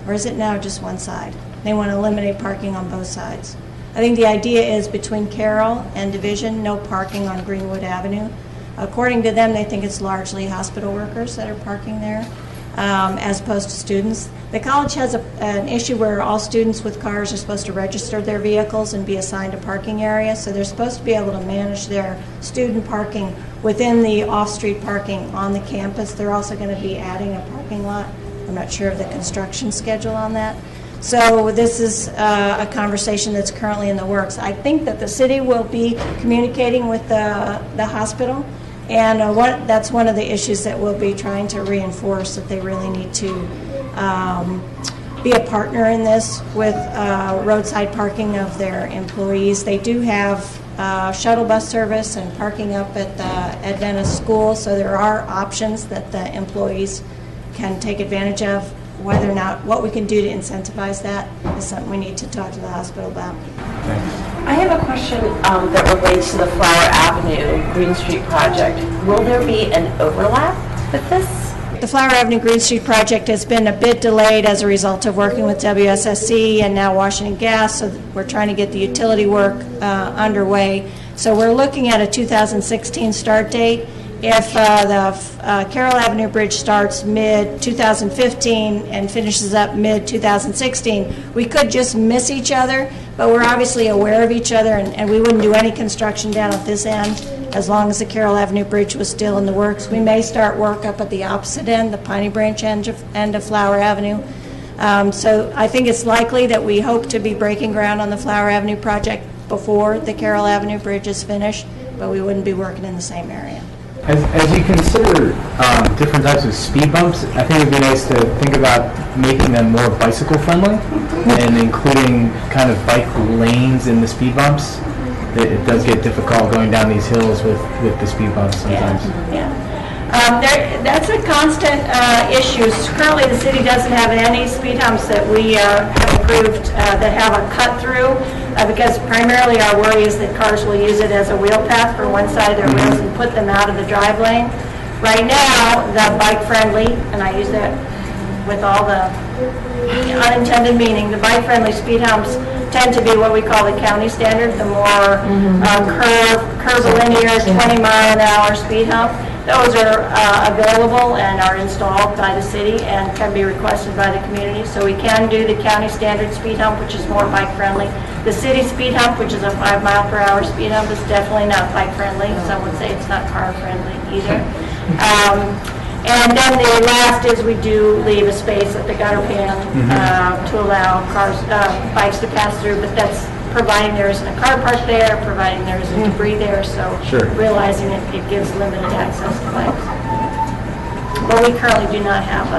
or is it now just one side? They want to eliminate parking on both sides. I think the idea is between Carroll and Division, no parking on Greenwood Avenue. According to them, they think it's largely hospital workers that are parking there, as opposed to students. The college has an issue where all students with cars are supposed to register their vehicles and be assigned a parking area, so they're supposed to be able to manage their student parking within the off-street parking on the campus. They're also going to be adding a parking lot. I'm not sure of the construction schedule on that. So this is a conversation that's currently in the works. I think that the city will be communicating with the hospital, and that's one of the issues that we'll be trying to reinforce, that they really need to be a partner in this with roadside parking of their employees. They do have shuttle bus service and parking up at the Adventist school, so there are options that the employees can take advantage of. Whether or not, what we can do to incentivize that is something we need to talk to the hospital about. I have a question that relates to the Flower Avenue Green Street project. Will there be an overlap with this? The Flower Avenue Green Street project has been a bit delayed as a result of working with WSSC and now Washington Gas, so we're trying to get the utility work underway. So we're looking at a 2016 start date. If the Carroll Avenue Bridge starts mid-2015 and finishes up mid-2016, we could just miss each other, but we're obviously aware of each other, and we wouldn't do any construction down at this end as long as the Carroll Avenue Bridge was still in the works. We may start work up at the opposite end, the Piney Branch end of Flower Avenue. So I think it's likely that we hope to be breaking ground on the Flower Avenue project before the Carroll Avenue Bridge is finished, but we wouldn't be working in the same area. As you consider different types of speed bumps, I think it would be nice to think about making them more bicycle friendly and including kind of bike lanes in the speed bumps. It does get difficult going down these hills with the speed bumps sometimes. Yeah. That's a constant issue. Currently, the city doesn't have any speed humps that we have approved that have a cut through because primarily our worry is that cars will use it as a wheel path for one side of their wheels and put them out of the drive lane. Right now, the bike friendly, and I use that with all the unintended meaning, the bike friendly speed humps tend to be what we call the county standard, the more curvilinear 20-mile-an-hour speed hump. Those are available and are installed by the city and can be requested by the community. So we can do the county standard speed hump, which is more bike friendly. The city speed hump, which is a 5-mile-per-hour speed hump, is definitely not bike friendly. Some would say it's not car friendly either. And then the last is we do leave a space at the gutter pan to allow bikes to pass through, but that's providing there isn't a car park there, providing there isn't debris there, so realizing it gives limited access to bikes. But we currently do not have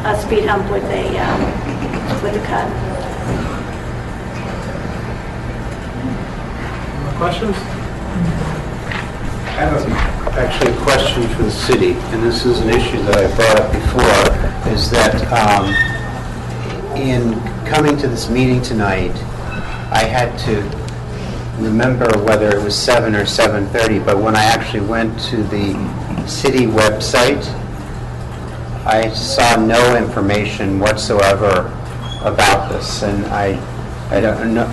a speed hump with a cut. Questions? I have actually a question for the city, and this is an issue that I brought up before, is that in coming to this meeting tonight, I had to remember whether it was 7 or 7:30, but when I actually went to the city website, I saw no information whatsoever about this, and I don't know.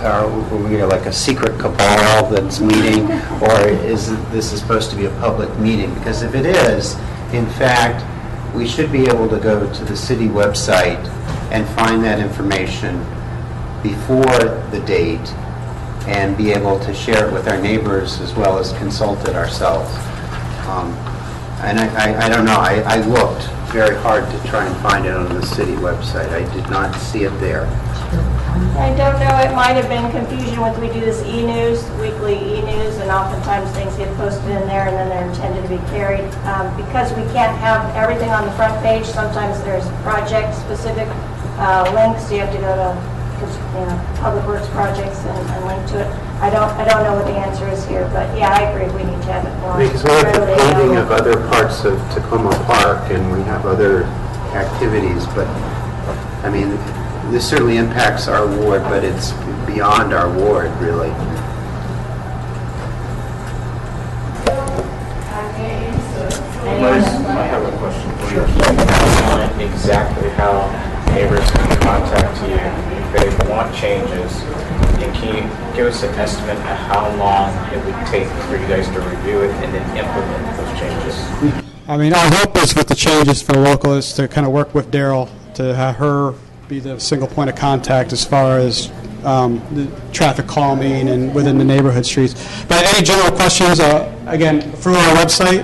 Are we like a secret cabal that's meeting, or is this supposed to be a public meeting? Because if it is, in fact, we should be able to go to the city website and find that information before the date and be able to share it with our neighbors as well as consult it ourselves. And I don't know. I looked very hard to try and find it on the city website. I did not see it there. I don't know, it might have been confusion with, we do this e-news, weekly e-news, and oftentimes things get posted in there and then they're intended to be carried. Because we can't have everything on the front page, sometimes there's project-specific links, so you have to go to Public Works projects and link to it. I don't know what the answer is here, but yeah, I agree, we need to have it more. Because we have the paving of other parts of Tacoma Park and we have other activities, but I mean, this certainly impacts our ward, but it's beyond our ward, really. I have a question for you. Can you outline exactly how neighbors can contact you if they want changes? And can you give us an estimate of how long it would take for you guys to review it and then implement those changes? I mean, our hope is with the changes for the local is to kind of work with Daryl to have her be the single point of contact as far as the traffic calming and within the neighborhood streets. But any general questions, again, through our website,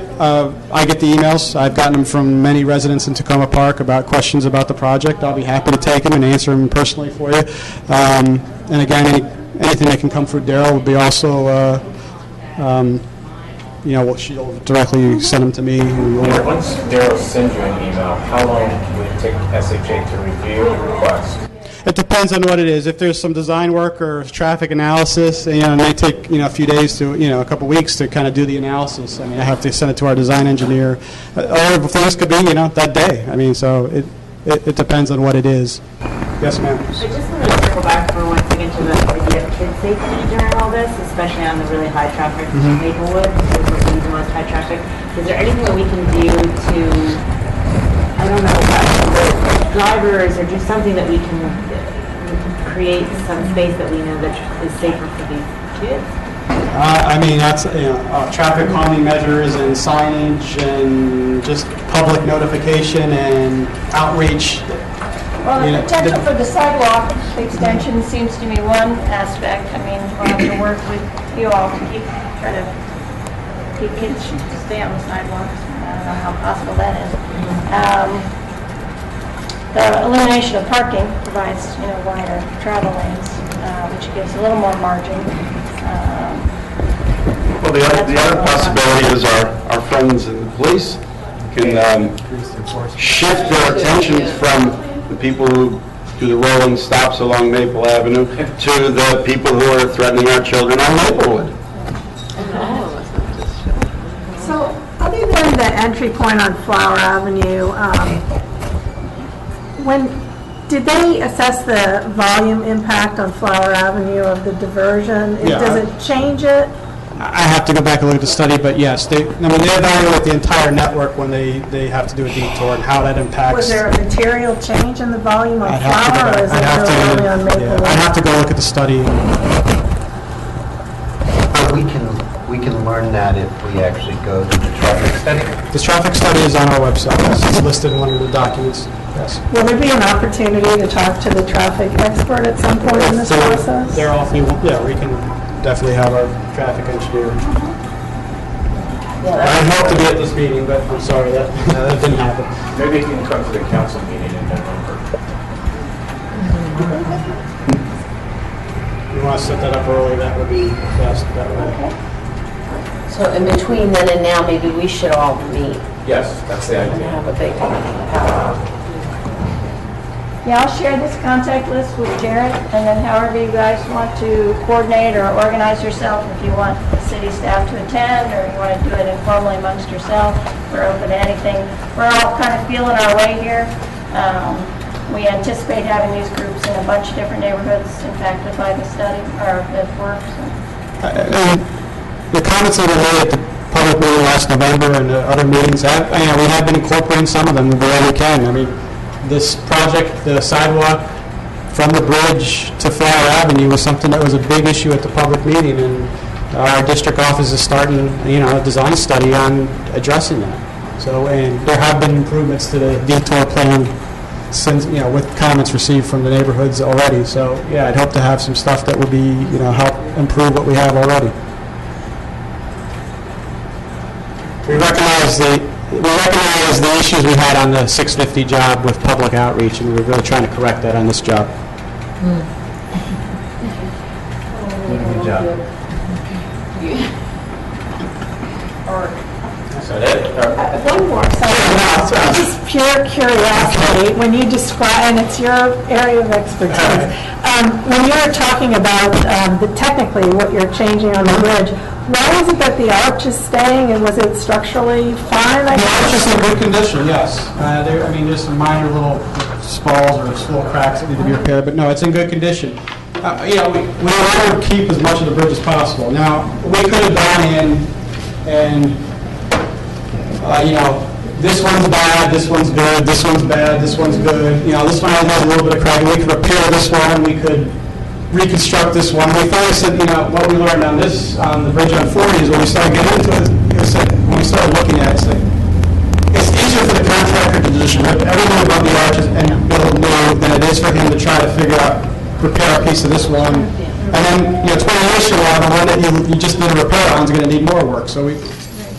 I get the emails. I've gotten them from many residents in Tacoma Park about questions about the project. I'll be happy to take them and answer them personally for you. And again, anything that can come through Daryl will be also, she'll directly send them to me. Once Daryl sends you an email, how long will it take SHA to review the request? It depends on what it is. If there's some design work or traffic analysis, it may take a few days to a couple weeks to kind of do the analysis. I mean, I have to send it to our design engineer. Or things could be that day. I mean, so it depends on what it is. Yes, ma'am. I just wanted to circle back for one second to the idea of kid safety during all this, especially on the really high traffic Maplewood, which would be the most high traffic. Is there anything that we can do to, I don't know, the drivers or do something that we can create some space that we know that is safer for these kids? I mean, that's, traffic calming measures and signage and just public notification and outreach. Well, the potential for the sidewalk extension seems to be one aspect. I mean, we'll have to work with you all to try to keep kids to stay on the sidewalks. I don't know how possible that is. The elimination of parking provides, wider travel lanes, which gives a little more margin. Well, the other possibility is our friends in the police can shift their attention from the people who do the rolling stops along Maple Avenue to the people who are threatening our children on Maplewood. So, other than the entry point on Flower Avenue, did they assess the volume impact on Flower Avenue of the diversion? Yeah. Does it change it? I have to go back and look at the study, but yes, they evaluate the entire network when they have to do a detour and how that impacts. Was there a material change in the volume on Flower, or is it only on Maplewood? I'd have to go look at the study. We can learn that if we actually go to the traffic study. The traffic study is on our website. It's listed in one of the documents. Yes. Will there be an opportunity to talk to the traffic expert at some point in this process? We can definitely have our traffic engineer. I hope to be at this meeting, but I'm sorry that didn't happen. Maybe you can come to the council meeting in November. You want to set that up early, that would be best that way. So in between then and now, maybe we should all meet Yes, that's the and idea. have a big Yeah, I'll share this contact list with Jared, and then however you guys want to coordinate or organize yourself, if you want the city staff to attend, or you want to do it informally amongst yourself, we're open to anything. We're all kind of feeling our way here. We anticipate having these groups in a bunch of different neighborhoods impacted by the study, or the work. The comments that were made at the public meeting last November and the other meetings, we have been incorporating some of them where we can. I mean, this project, the sidewalk from the bridge to Flower Avenue, was something that was a big issue at the public meeting, and our district office is starting, a design study on addressing that. So, and there have been improvements to the detour plan since, with comments received from the neighborhoods already. So, yeah, I'd hope to have some stuff that would be, help improve what we have already. We recognize the issues we had on the 650 job with public outreach, and we're really trying to correct that on this job. Good job. One more, just pure curiosity, when you describe, and it's your area of expertise, when you were talking about technically what you're changing on the bridge, why is it that the arch is staying, and was it structurally fine? The arch is in good condition, yes. There's some minor little spalls or little cracks that need to be repaired, but no, it's in good condition. We want to keep as much of the bridge as possible. Now, we could have gone in and this one's bad, this one's good, this one's bad, this one's good. This one has a little bit of crack. We could repair this one. We could reconstruct this one. We finally said, what we learned on the bridge on 40 is when we started getting into it, when we started looking at it, it's easier for the contractor to just rip everything above the arches and build new than it is for him to try to repair a piece of this one. And then, 20 years from now, the one that you just did a repair on is going to need more work. So we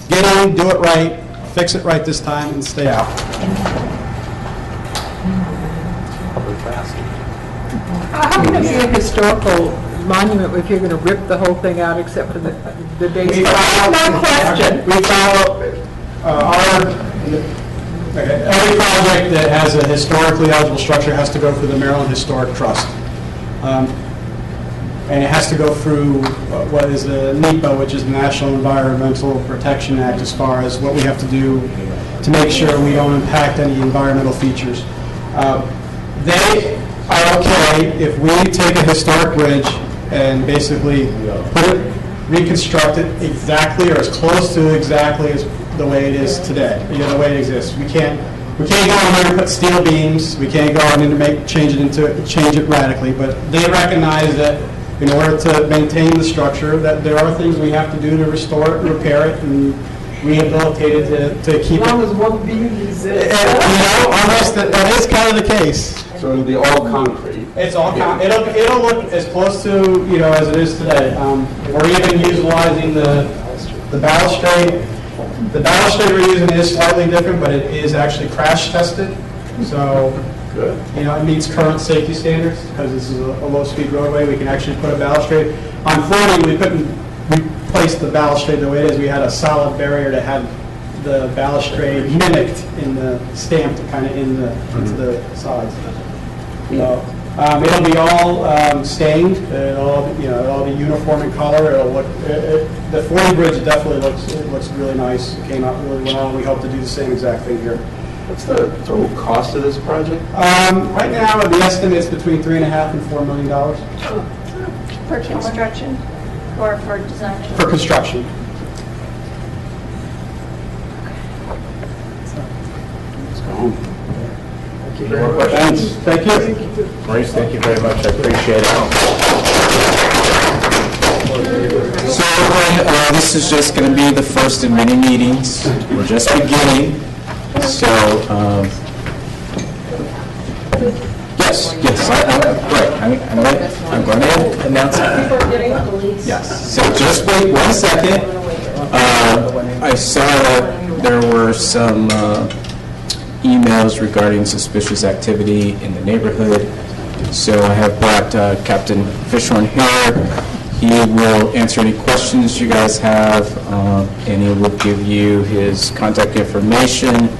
get in, do it right, fix it right this time, and stay out. How can it be a historical monument if you're going to rip the whole thing out except for the base? No question. We follow every project that has a historically eligible structure has to go through the Maryland Historic Trust. And it has to go through what is the NEPA, which is the National Environmental Protection Act, as far as what we have to do to make sure we don't impact any environmental features. They are okay if we take a historic bridge and basically reconstruct it exactly or as close to exactly as the way it is today, the way it exists. We can't go in there and put steel beams. We can't go in and change it radically. But they recognize that in order to maintain the structure, that there are things we have to do to restore it, repair it, and rehabilitate it to keep it. As long as one beam is there. Almost, that is kind of the case. So it'll be all concrete. It's all, it'll look as close to, as it is today. We're even utilizing the balustrade. The balustrade we're using is slightly different, but it is actually crash tested. So, good. It meets current safety standards because this is a low-speed roadway. We can actually put a balustrade. On 40, we couldn't replace the balustrade the way it is. We had a solid barrier that had the balustrade mimicked in the stamped kind of into the sides. So, it'll be all stained. It'll be uniform in color. It'll look. The 40 bridge definitely looks really nice. It came out really well. We hope to do the same exact thing here. What's the total cost of this project? Right now, the estimate is between $3.5 and $4 million For construction or for design? for construction. Let's go home. Any more questions? Thank you. Maurice, thank you very much. I appreciate it. So this is just going to be the first in many meetings. We're just beginning. So, yes, I'm going to announce it. Yes. So just wait 1 second. I saw that there were some emails regarding suspicious activity in the neighborhood. So I have brought Captain Fishorn here. He will answer any questions you guys have, and he will give you his contact information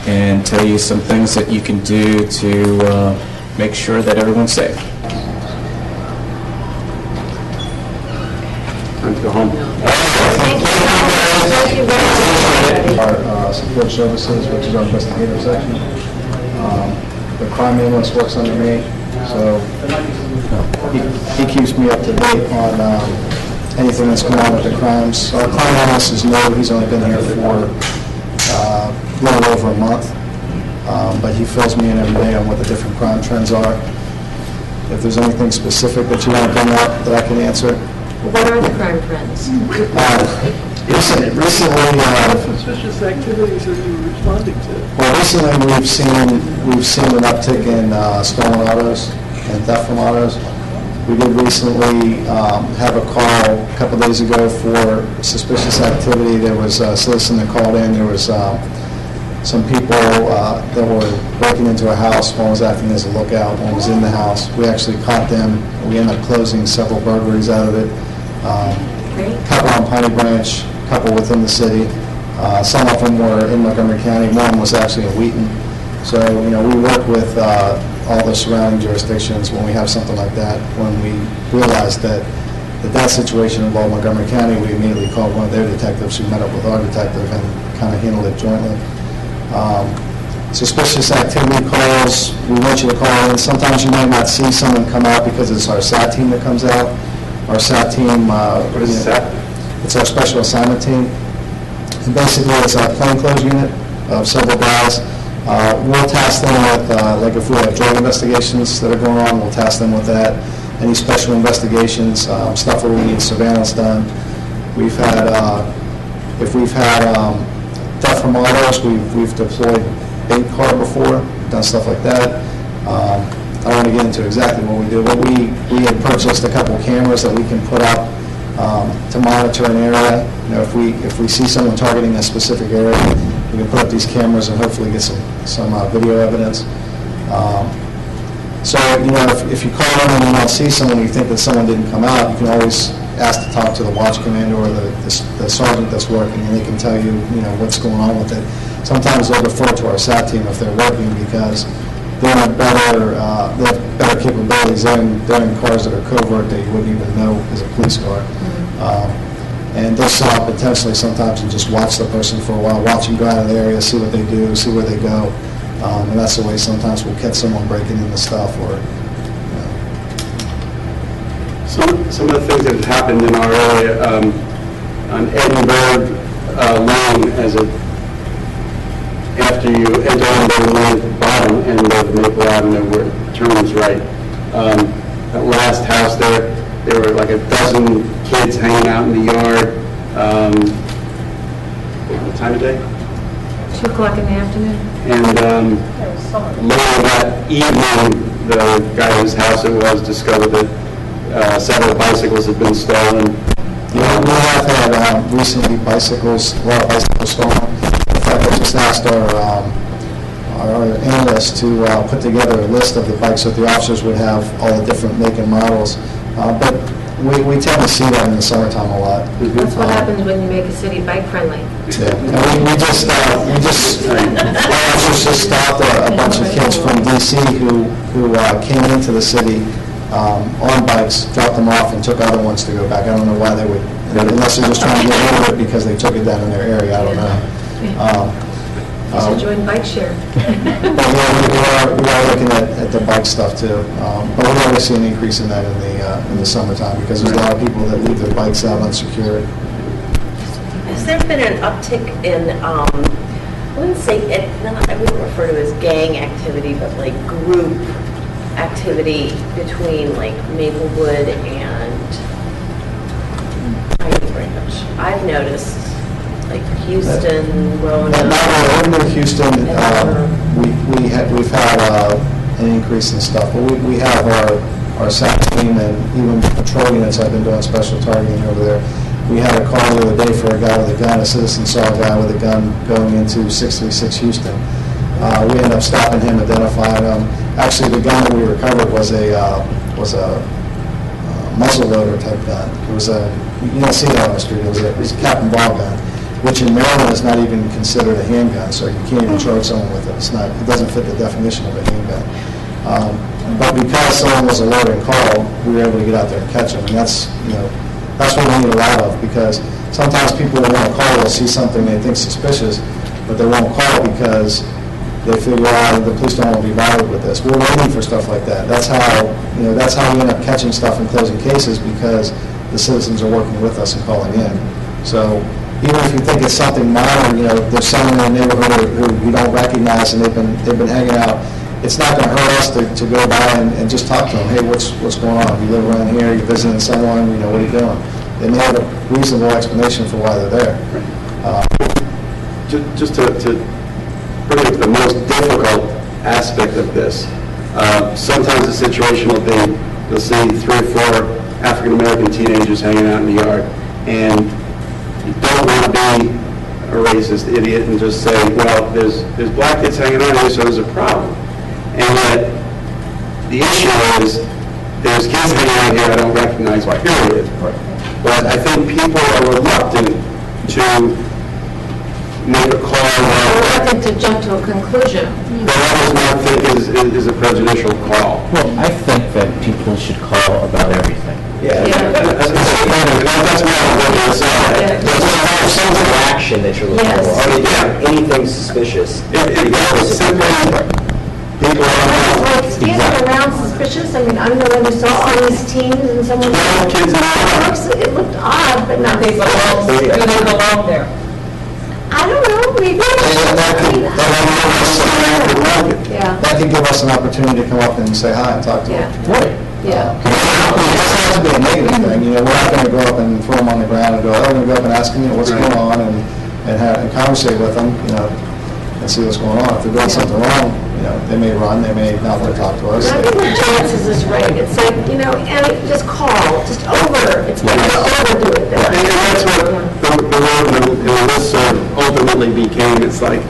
and tell you some things that you can do to make sure that everyone's safe. Time to go home. Our support services, which is our investigative section. The crime ambulance works under me, so he keeps me up to date on anything that's going on with the crimes. Our crime ambulance is new. He's only been here for a little over a month, but he fills me in every day on what the different crime trends are. If there's anything specific that you want to bring up that I can answer. What are the crime trends? Recently, Suspicious activities are you responding to? well, recently we've seen an uptick in stolen autos and theft from autos. We did recently have a call a couple days ago for suspicious activity. There was a citizen that called in. There was some people that were breaking into a house. One was acting as a lookout. One was in the house. We actually caught them. We ended up closing several burglaries out of it. A couple on Piney Branch, a couple within the city. Some of them were in Montgomery County. One was actually in Wheaton. So, we work with all the surrounding jurisdictions when we have something like that. When we realized that situation involved Montgomery County, we immediately called one of their detectives who met up with our detective and kind of handled it jointly. Suspicious activity calls, we want you to call in. Sometimes you might not see someone come out because it's our SAT team that comes out. Our SAT team, What is SAT? It's our special assignment team. And basically, it's a plainclothes unit of several guys. We'll task them with, like if we have drug investigations that are going on, we'll task them with that. Any special investigations, stuff where we need surveillance done. We've had, if we've had theft from autos, we've deployed bait car before, done stuff like that. I don't want to get into exactly what we do, but we had purchased a couple cameras that we can put up to monitor an area. If we see someone targeting a specific area, we can put up these cameras and hopefully get some video evidence. So, if you call in and you don't see someone, you think that someone didn't come out, you can always ask to talk to the watch commander or the sergeant that's working, and they can tell you, what's going on with it. Sometimes they'll refer to our SAT team if they're working because they have better capabilities. They're in cars that are covert that you wouldn't even know is a police car. And they'll stop intentionally sometimes and just watch the person for a while, watch them go out of the area, see what they do, see where they go. And that's the way sometimes we'll catch someone breaking into stuff or... Some of the things that have happened in our area, on Edinburgh Lane, after you enter Edinburgh Lane at the bottom end of Maple Avenue where it turns right, that last house there, there were like a dozen kids hanging out in the yard. What time of day? 2 o'clock in the afternoon. And later that evening, the guy whose house it was discovered that several bicycles had been stolen. We have had recently a lot of bicycles stolen. In fact, I just asked our analyst to put together a list of the bikes that the officers would have, all the different make and models. But we tend to see that in the summertime a lot. That's what happens when you make a city bike friendly. Yeah, and we just stopped a bunch of kids from DC who came into the city on bikes, dropped them off, and took other ones to go back. I don't know why they would, unless they're just trying to get rid of it because they took it down in their area. I don't know. You should join bike share. But yeah, we are looking at the bike stuff too. But we're already seeing an increase in that in the summertime because there's a lot of people that leave their bikes out unsecured. Has there been an uptick in, I wouldn't say, I wouldn't refer to it as gang activity, but like group activity between like Maplewood and Pine Branch? I've noticed like Houston, Roanoke. In Houston, we've had an increase in stuff, but we have our SAC team and even patrol units have been doing special targeting over there. We had a call the other day for a guy with a gun. A citizen saw a guy with a gun going into 636 Houston. We ended up stopping him, identifying him. Actually, the gun that we recovered was a muzzle loader type gun. It was you don't see that on the street. It was a cap and ball gun, which in Maryland is not even considered a handgun, so you can't even charge someone with it. It doesn't fit the definition of a handgun. But because someone was alerted and called, we were able to get out there and catch them, and that's what we need a lot of, because sometimes people will want to call, they'll see something they think suspicious, but they won't call because they figure out the police don't want to be bothered with this. We're waiting for stuff like that. That's how we end up catching stuff and closing cases, because the citizens are working with us and calling in. So even if you think it's something minor, there's someone in the neighborhood who you don't recognize and they've been hanging out, it's not going to hurt us to go by and just talk to them. Hey, what's going on? You live around here, you're visiting someone, what are you doing? They may have a reasonable explanation for why they're there. Just to bring up the most difficult aspect of this, sometimes the situation will be, you'll see 3 or 4 African-American teenagers hanging out in the yard, and you don't want to be a racist idiot and just say, well, there's black kids hanging out here, so there's a problem. And yet, the issue is, there's kids hanging out here I don't recognize, period. But I think people are reluctant to make a call. Reluctant to jump to a conclusion. But I does not think is a prejudicial call. Well, I think that people should call about everything. Yeah. That's some action that you're looking for. I mean, anything suspicious. People are standing around suspicious. I mean, I'm the one who saw all these teams and someone. It looked odd, but not. They belong. Do they belong there? I don't know. Maybe. That can give us an opportunity to come up and say hi and talk to them. Right. Yeah. It doesn't have to be a negative thing. We're not going to go up and throw them on the ground and go, we're going to go up and ask them, what's going on, and conversate with them, and see what's going on. If they're doing something wrong, they may run, they may not want to talk to us. I think the chances is right. It's like, and just call, just over. It's better to overdo it. And that's what the road and this ultimately became. It's like,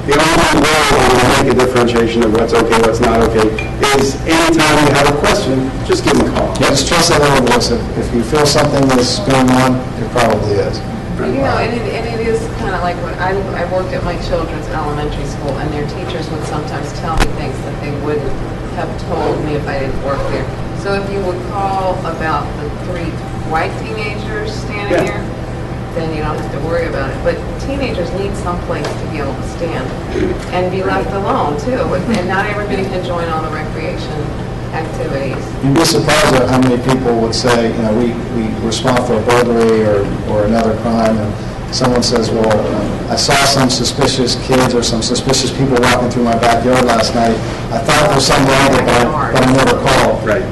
the only way to make a differentiation of what's okay, what's not okay, is anytime you have a question, just give them a call. Yeah, just trust that little voice. If you feel something is going on, it probably is. And it is kind of like when I worked at my children's elementary school, and their teachers would sometimes tell me things that they wouldn't have told me if I didn't work there. So if you would call about the 3 white teenagers standing here, then you don't have to worry about it. But teenagers need some place to be able to stand and be left alone too. And not everybody can join all the recreation activities. You'd be surprised at how many people would say, we respond for a burglary or another crime, and someone says, well, I saw some suspicious kids or some suspicious people walking through my backyard last night. I thought there was something wrong with it, but I never called. Right.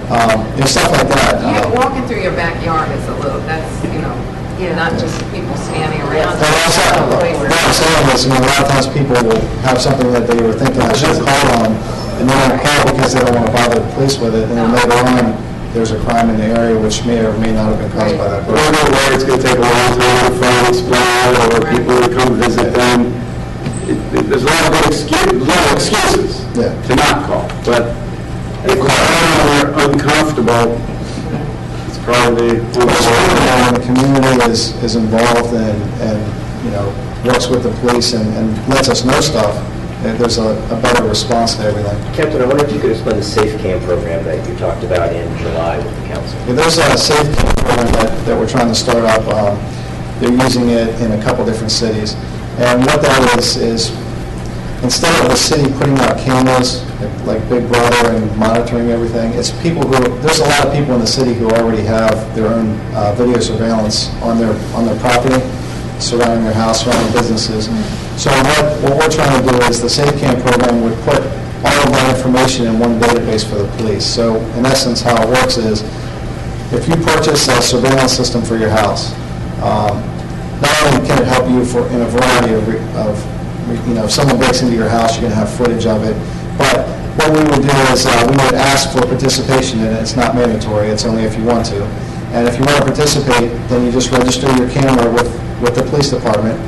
Stuff like that. Yeah, walking through your backyard is a little, that's, not just people standing around. What I'm saying is, a lot of times people will have something that they were thinking I should call on, and they don't call because they don't want to bother the police with it, and then later on, there's a crime in the area which may or may not have been caused by that person. I don't know why it's going to take a long time for an explode or people to come visit them. There's a lot of excuses to not call, but if they're uncomfortable, it's probably when the community is involved and works with the police and lets us know stuff, there's a better response to everything. Captain, I wonder if you could explain the Safe Cam program that you talked about in July with the council. Yeah, there's a Safe Cam program that we're trying to start up. They're using it in a couple different cities. And what that is instead of the city putting out cameras like Big Brother and monitoring everything, it's people there's a lot of people in the city who already have their own video surveillance on their property, surrounding their house, surrounding businesses. So what we're trying to do is the Safe Cam program would put all of that information in one database for the police. So in essence, how it works is if you purchase a surveillance system for your house, not only can it help you in a variety of if someone breaks into your house, you're going to have footage of it. But what we would do is we would ask for participation in it. It's not mandatory. It's only if you want to. And if you want to participate, then you just register your camera with the police department.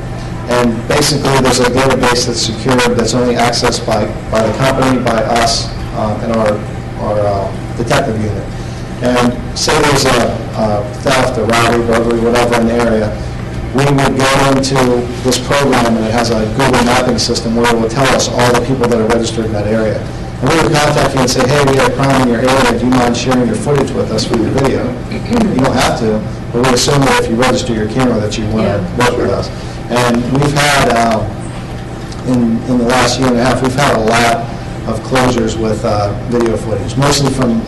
And basically, there's a database that's secured, that's only accessed by the company, by us, and our detective unit. And say there's a theft, a robbery, burglary, whatever in the area, we would go into this program, and it has a Google mapping system where it will tell us all the people that are registered in that area. And we would contact you and say, hey, we had a crime in your area. Do you mind sharing your footage with us for your video? You don't have to, but we assume that if you register your camera that you want to work with us. And we've had, in the last year and a half, we've had a lot of closures with video footage, mostly from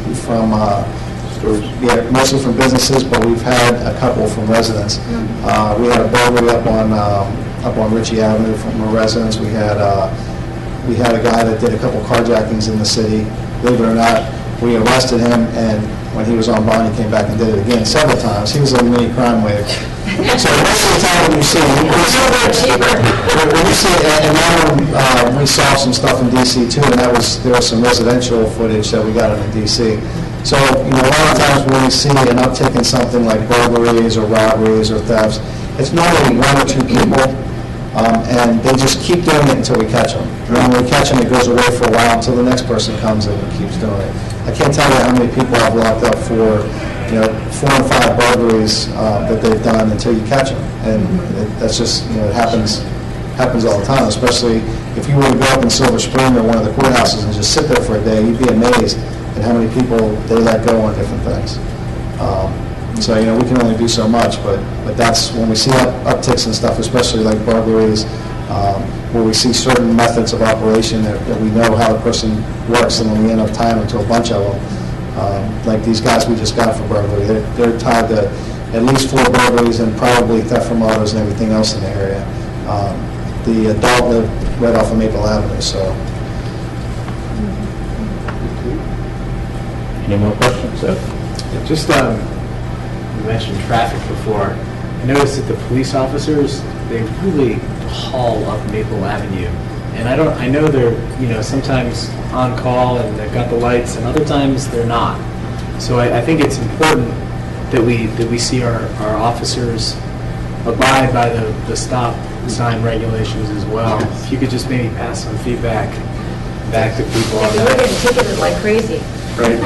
mostly from businesses, but we've had a couple from residents. We had a burglary up on Ritchie Avenue from a residence. We had a guy that did a couple carjackings in the city. Believe it or not, we arrested him, and when he was on bond, he came back and did it again several times. He was a mini crime wave. So most of the time when you see, and now we saw some stuff in D.C. too, and there was some residential footage that we got in D.C. So, a lot of times when we see an uptick in something like burglaries or robberies or thefts, it's normally one or two people, and they just keep doing it until we catch them. And then when we catch them, it goes away for a while until the next person comes in and keeps doing it. I can't tell you how many people I've locked up for, 4 and 5 burglaries that they've done until you catch them. And that's just, it happens all the time, especially if you were to go up in Silver Spring or one of the courthouses and just sit there for a day, you'd be amazed at how many people they let go on different things. So, we can only do so much, but that's when we see upticks and stuff, especially like burglaries, where we see certain methods of operation that we know how the person works, and then we end up tying them to a bunch of them. Like these guys we just got for burglary, they're tied to at least 4 burglaries and probably theft from autos and everything else in the area. The adult lived right off of Maple Avenue, so. Any more questions, sir? Yeah, just, you mentioned traffic before. I noticed that the police officers, they really haul up Maple Avenue. And I know they're, sometimes on call and they've got the lights, and other times they're not. So I think it's important that we see our officers abide by the stop sign regulations as well. If you could just maybe pass some feedback back to people on We're that. getting ticketed like crazy. Right.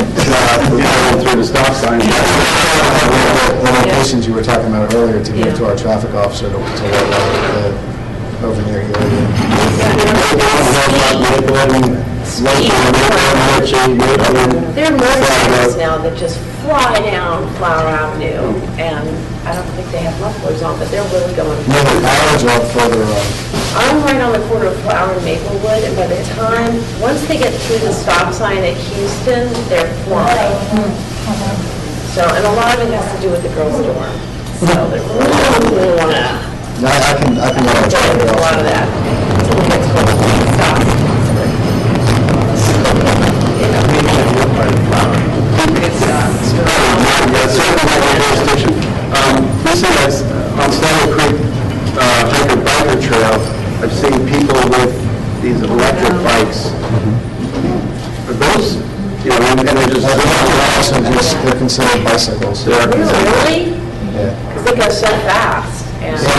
Through the stop sign. The locations you were talking about earlier to give to our traffic officer to over near here. There are motorcycles now that just fly down Flower Avenue, and I don't think they have mufflers on, but they're really going. No, the hours are further on. I'm right on the corner of Flower and Maplewood, and by the time, once they get through the stop sign at Houston, they're flying. So, and a lot of it has to do with the girls' dorm. So they're really want to I can let her try it There's a lot of that. Until it gets close, it stops. Recently, on Stanley Creek Hiker Biker Trail, I've seen people with these electric bikes. Are those, and they're just... they're considered bicycles. Really? Yeah. Because they go so fast. And We're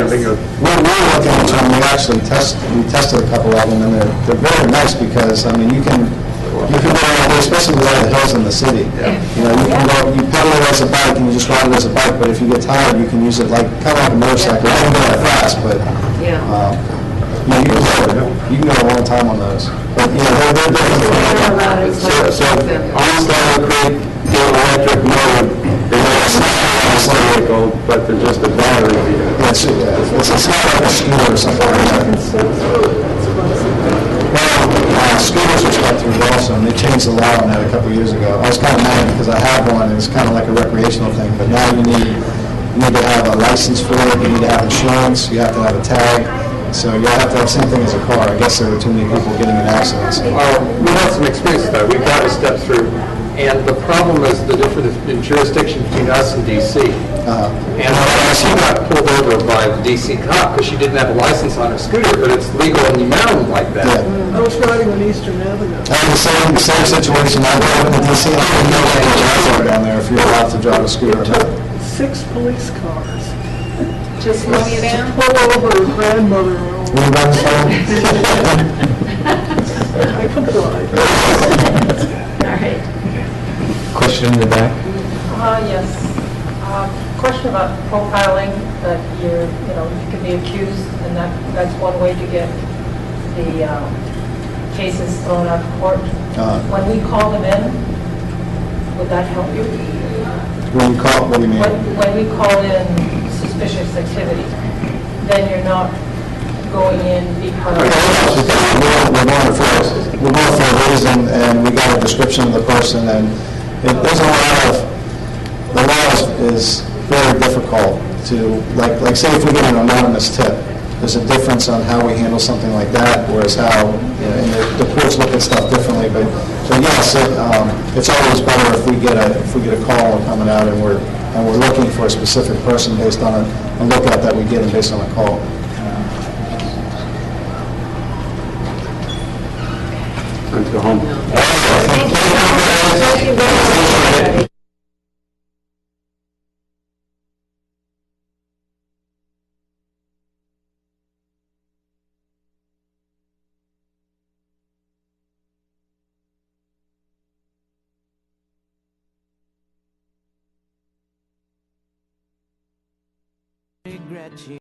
looking into them. We tested a couple of them, and they're very nice because, I mean, you can go around, especially with all the hills in the city. You know, you pedal it as a bike and you just ride it as a bike, but if you get tired, you can use it kind of like a motorcycle. You don't go that fast, but you can go a long time on those. But, they're different. So on Stanley Creek, the electric mode, they're not but they're just a battery vehicle. It's not like a scooter or something like that. Scooters are stuck through also, and they changed the law on that a couple years ago. I was kind of mad because I have one, and it's kind of like a recreational thing, but now you need to have a license for it, you need to have insurance, you have to have a tag, so you have to have the same thing as a car. I guess there were too many people getting in accidents. We had some experience with that. We've got to step through. And the problem is the difference in jurisdiction between us and D.C. And she got pulled over by the D.C. cop because she didn't have a license on her scooter, but it's legal in Maryland like that. I was riding on Eastern Avenue. I had the same situation. I drove in D.C. I didn't know what jobs are down there if you're allowed to drive a scooter. 6 police cars. just slow you down? Pull over her grandmother. I can drive. All right. Question in the back? Yes. Question about profiling, that you can be accused, and that's one way to get the cases thrown out of court. When we call them in, would that help you? When you call, what do you mean? When we call in suspicious activity, then you're not going in because... We're going for a reason, and we got a description of the person, and there's a lot of, the law is very difficult to, like say if we get an anonymous tip, there's a difference on how we handle something like that, whereas how, and the courts look at stuff differently, but yes, it's always better if we get a call coming out and we're looking for a specific person based on a lookout that we get and based on a call. Time to go home. Thank you very much. Regret you.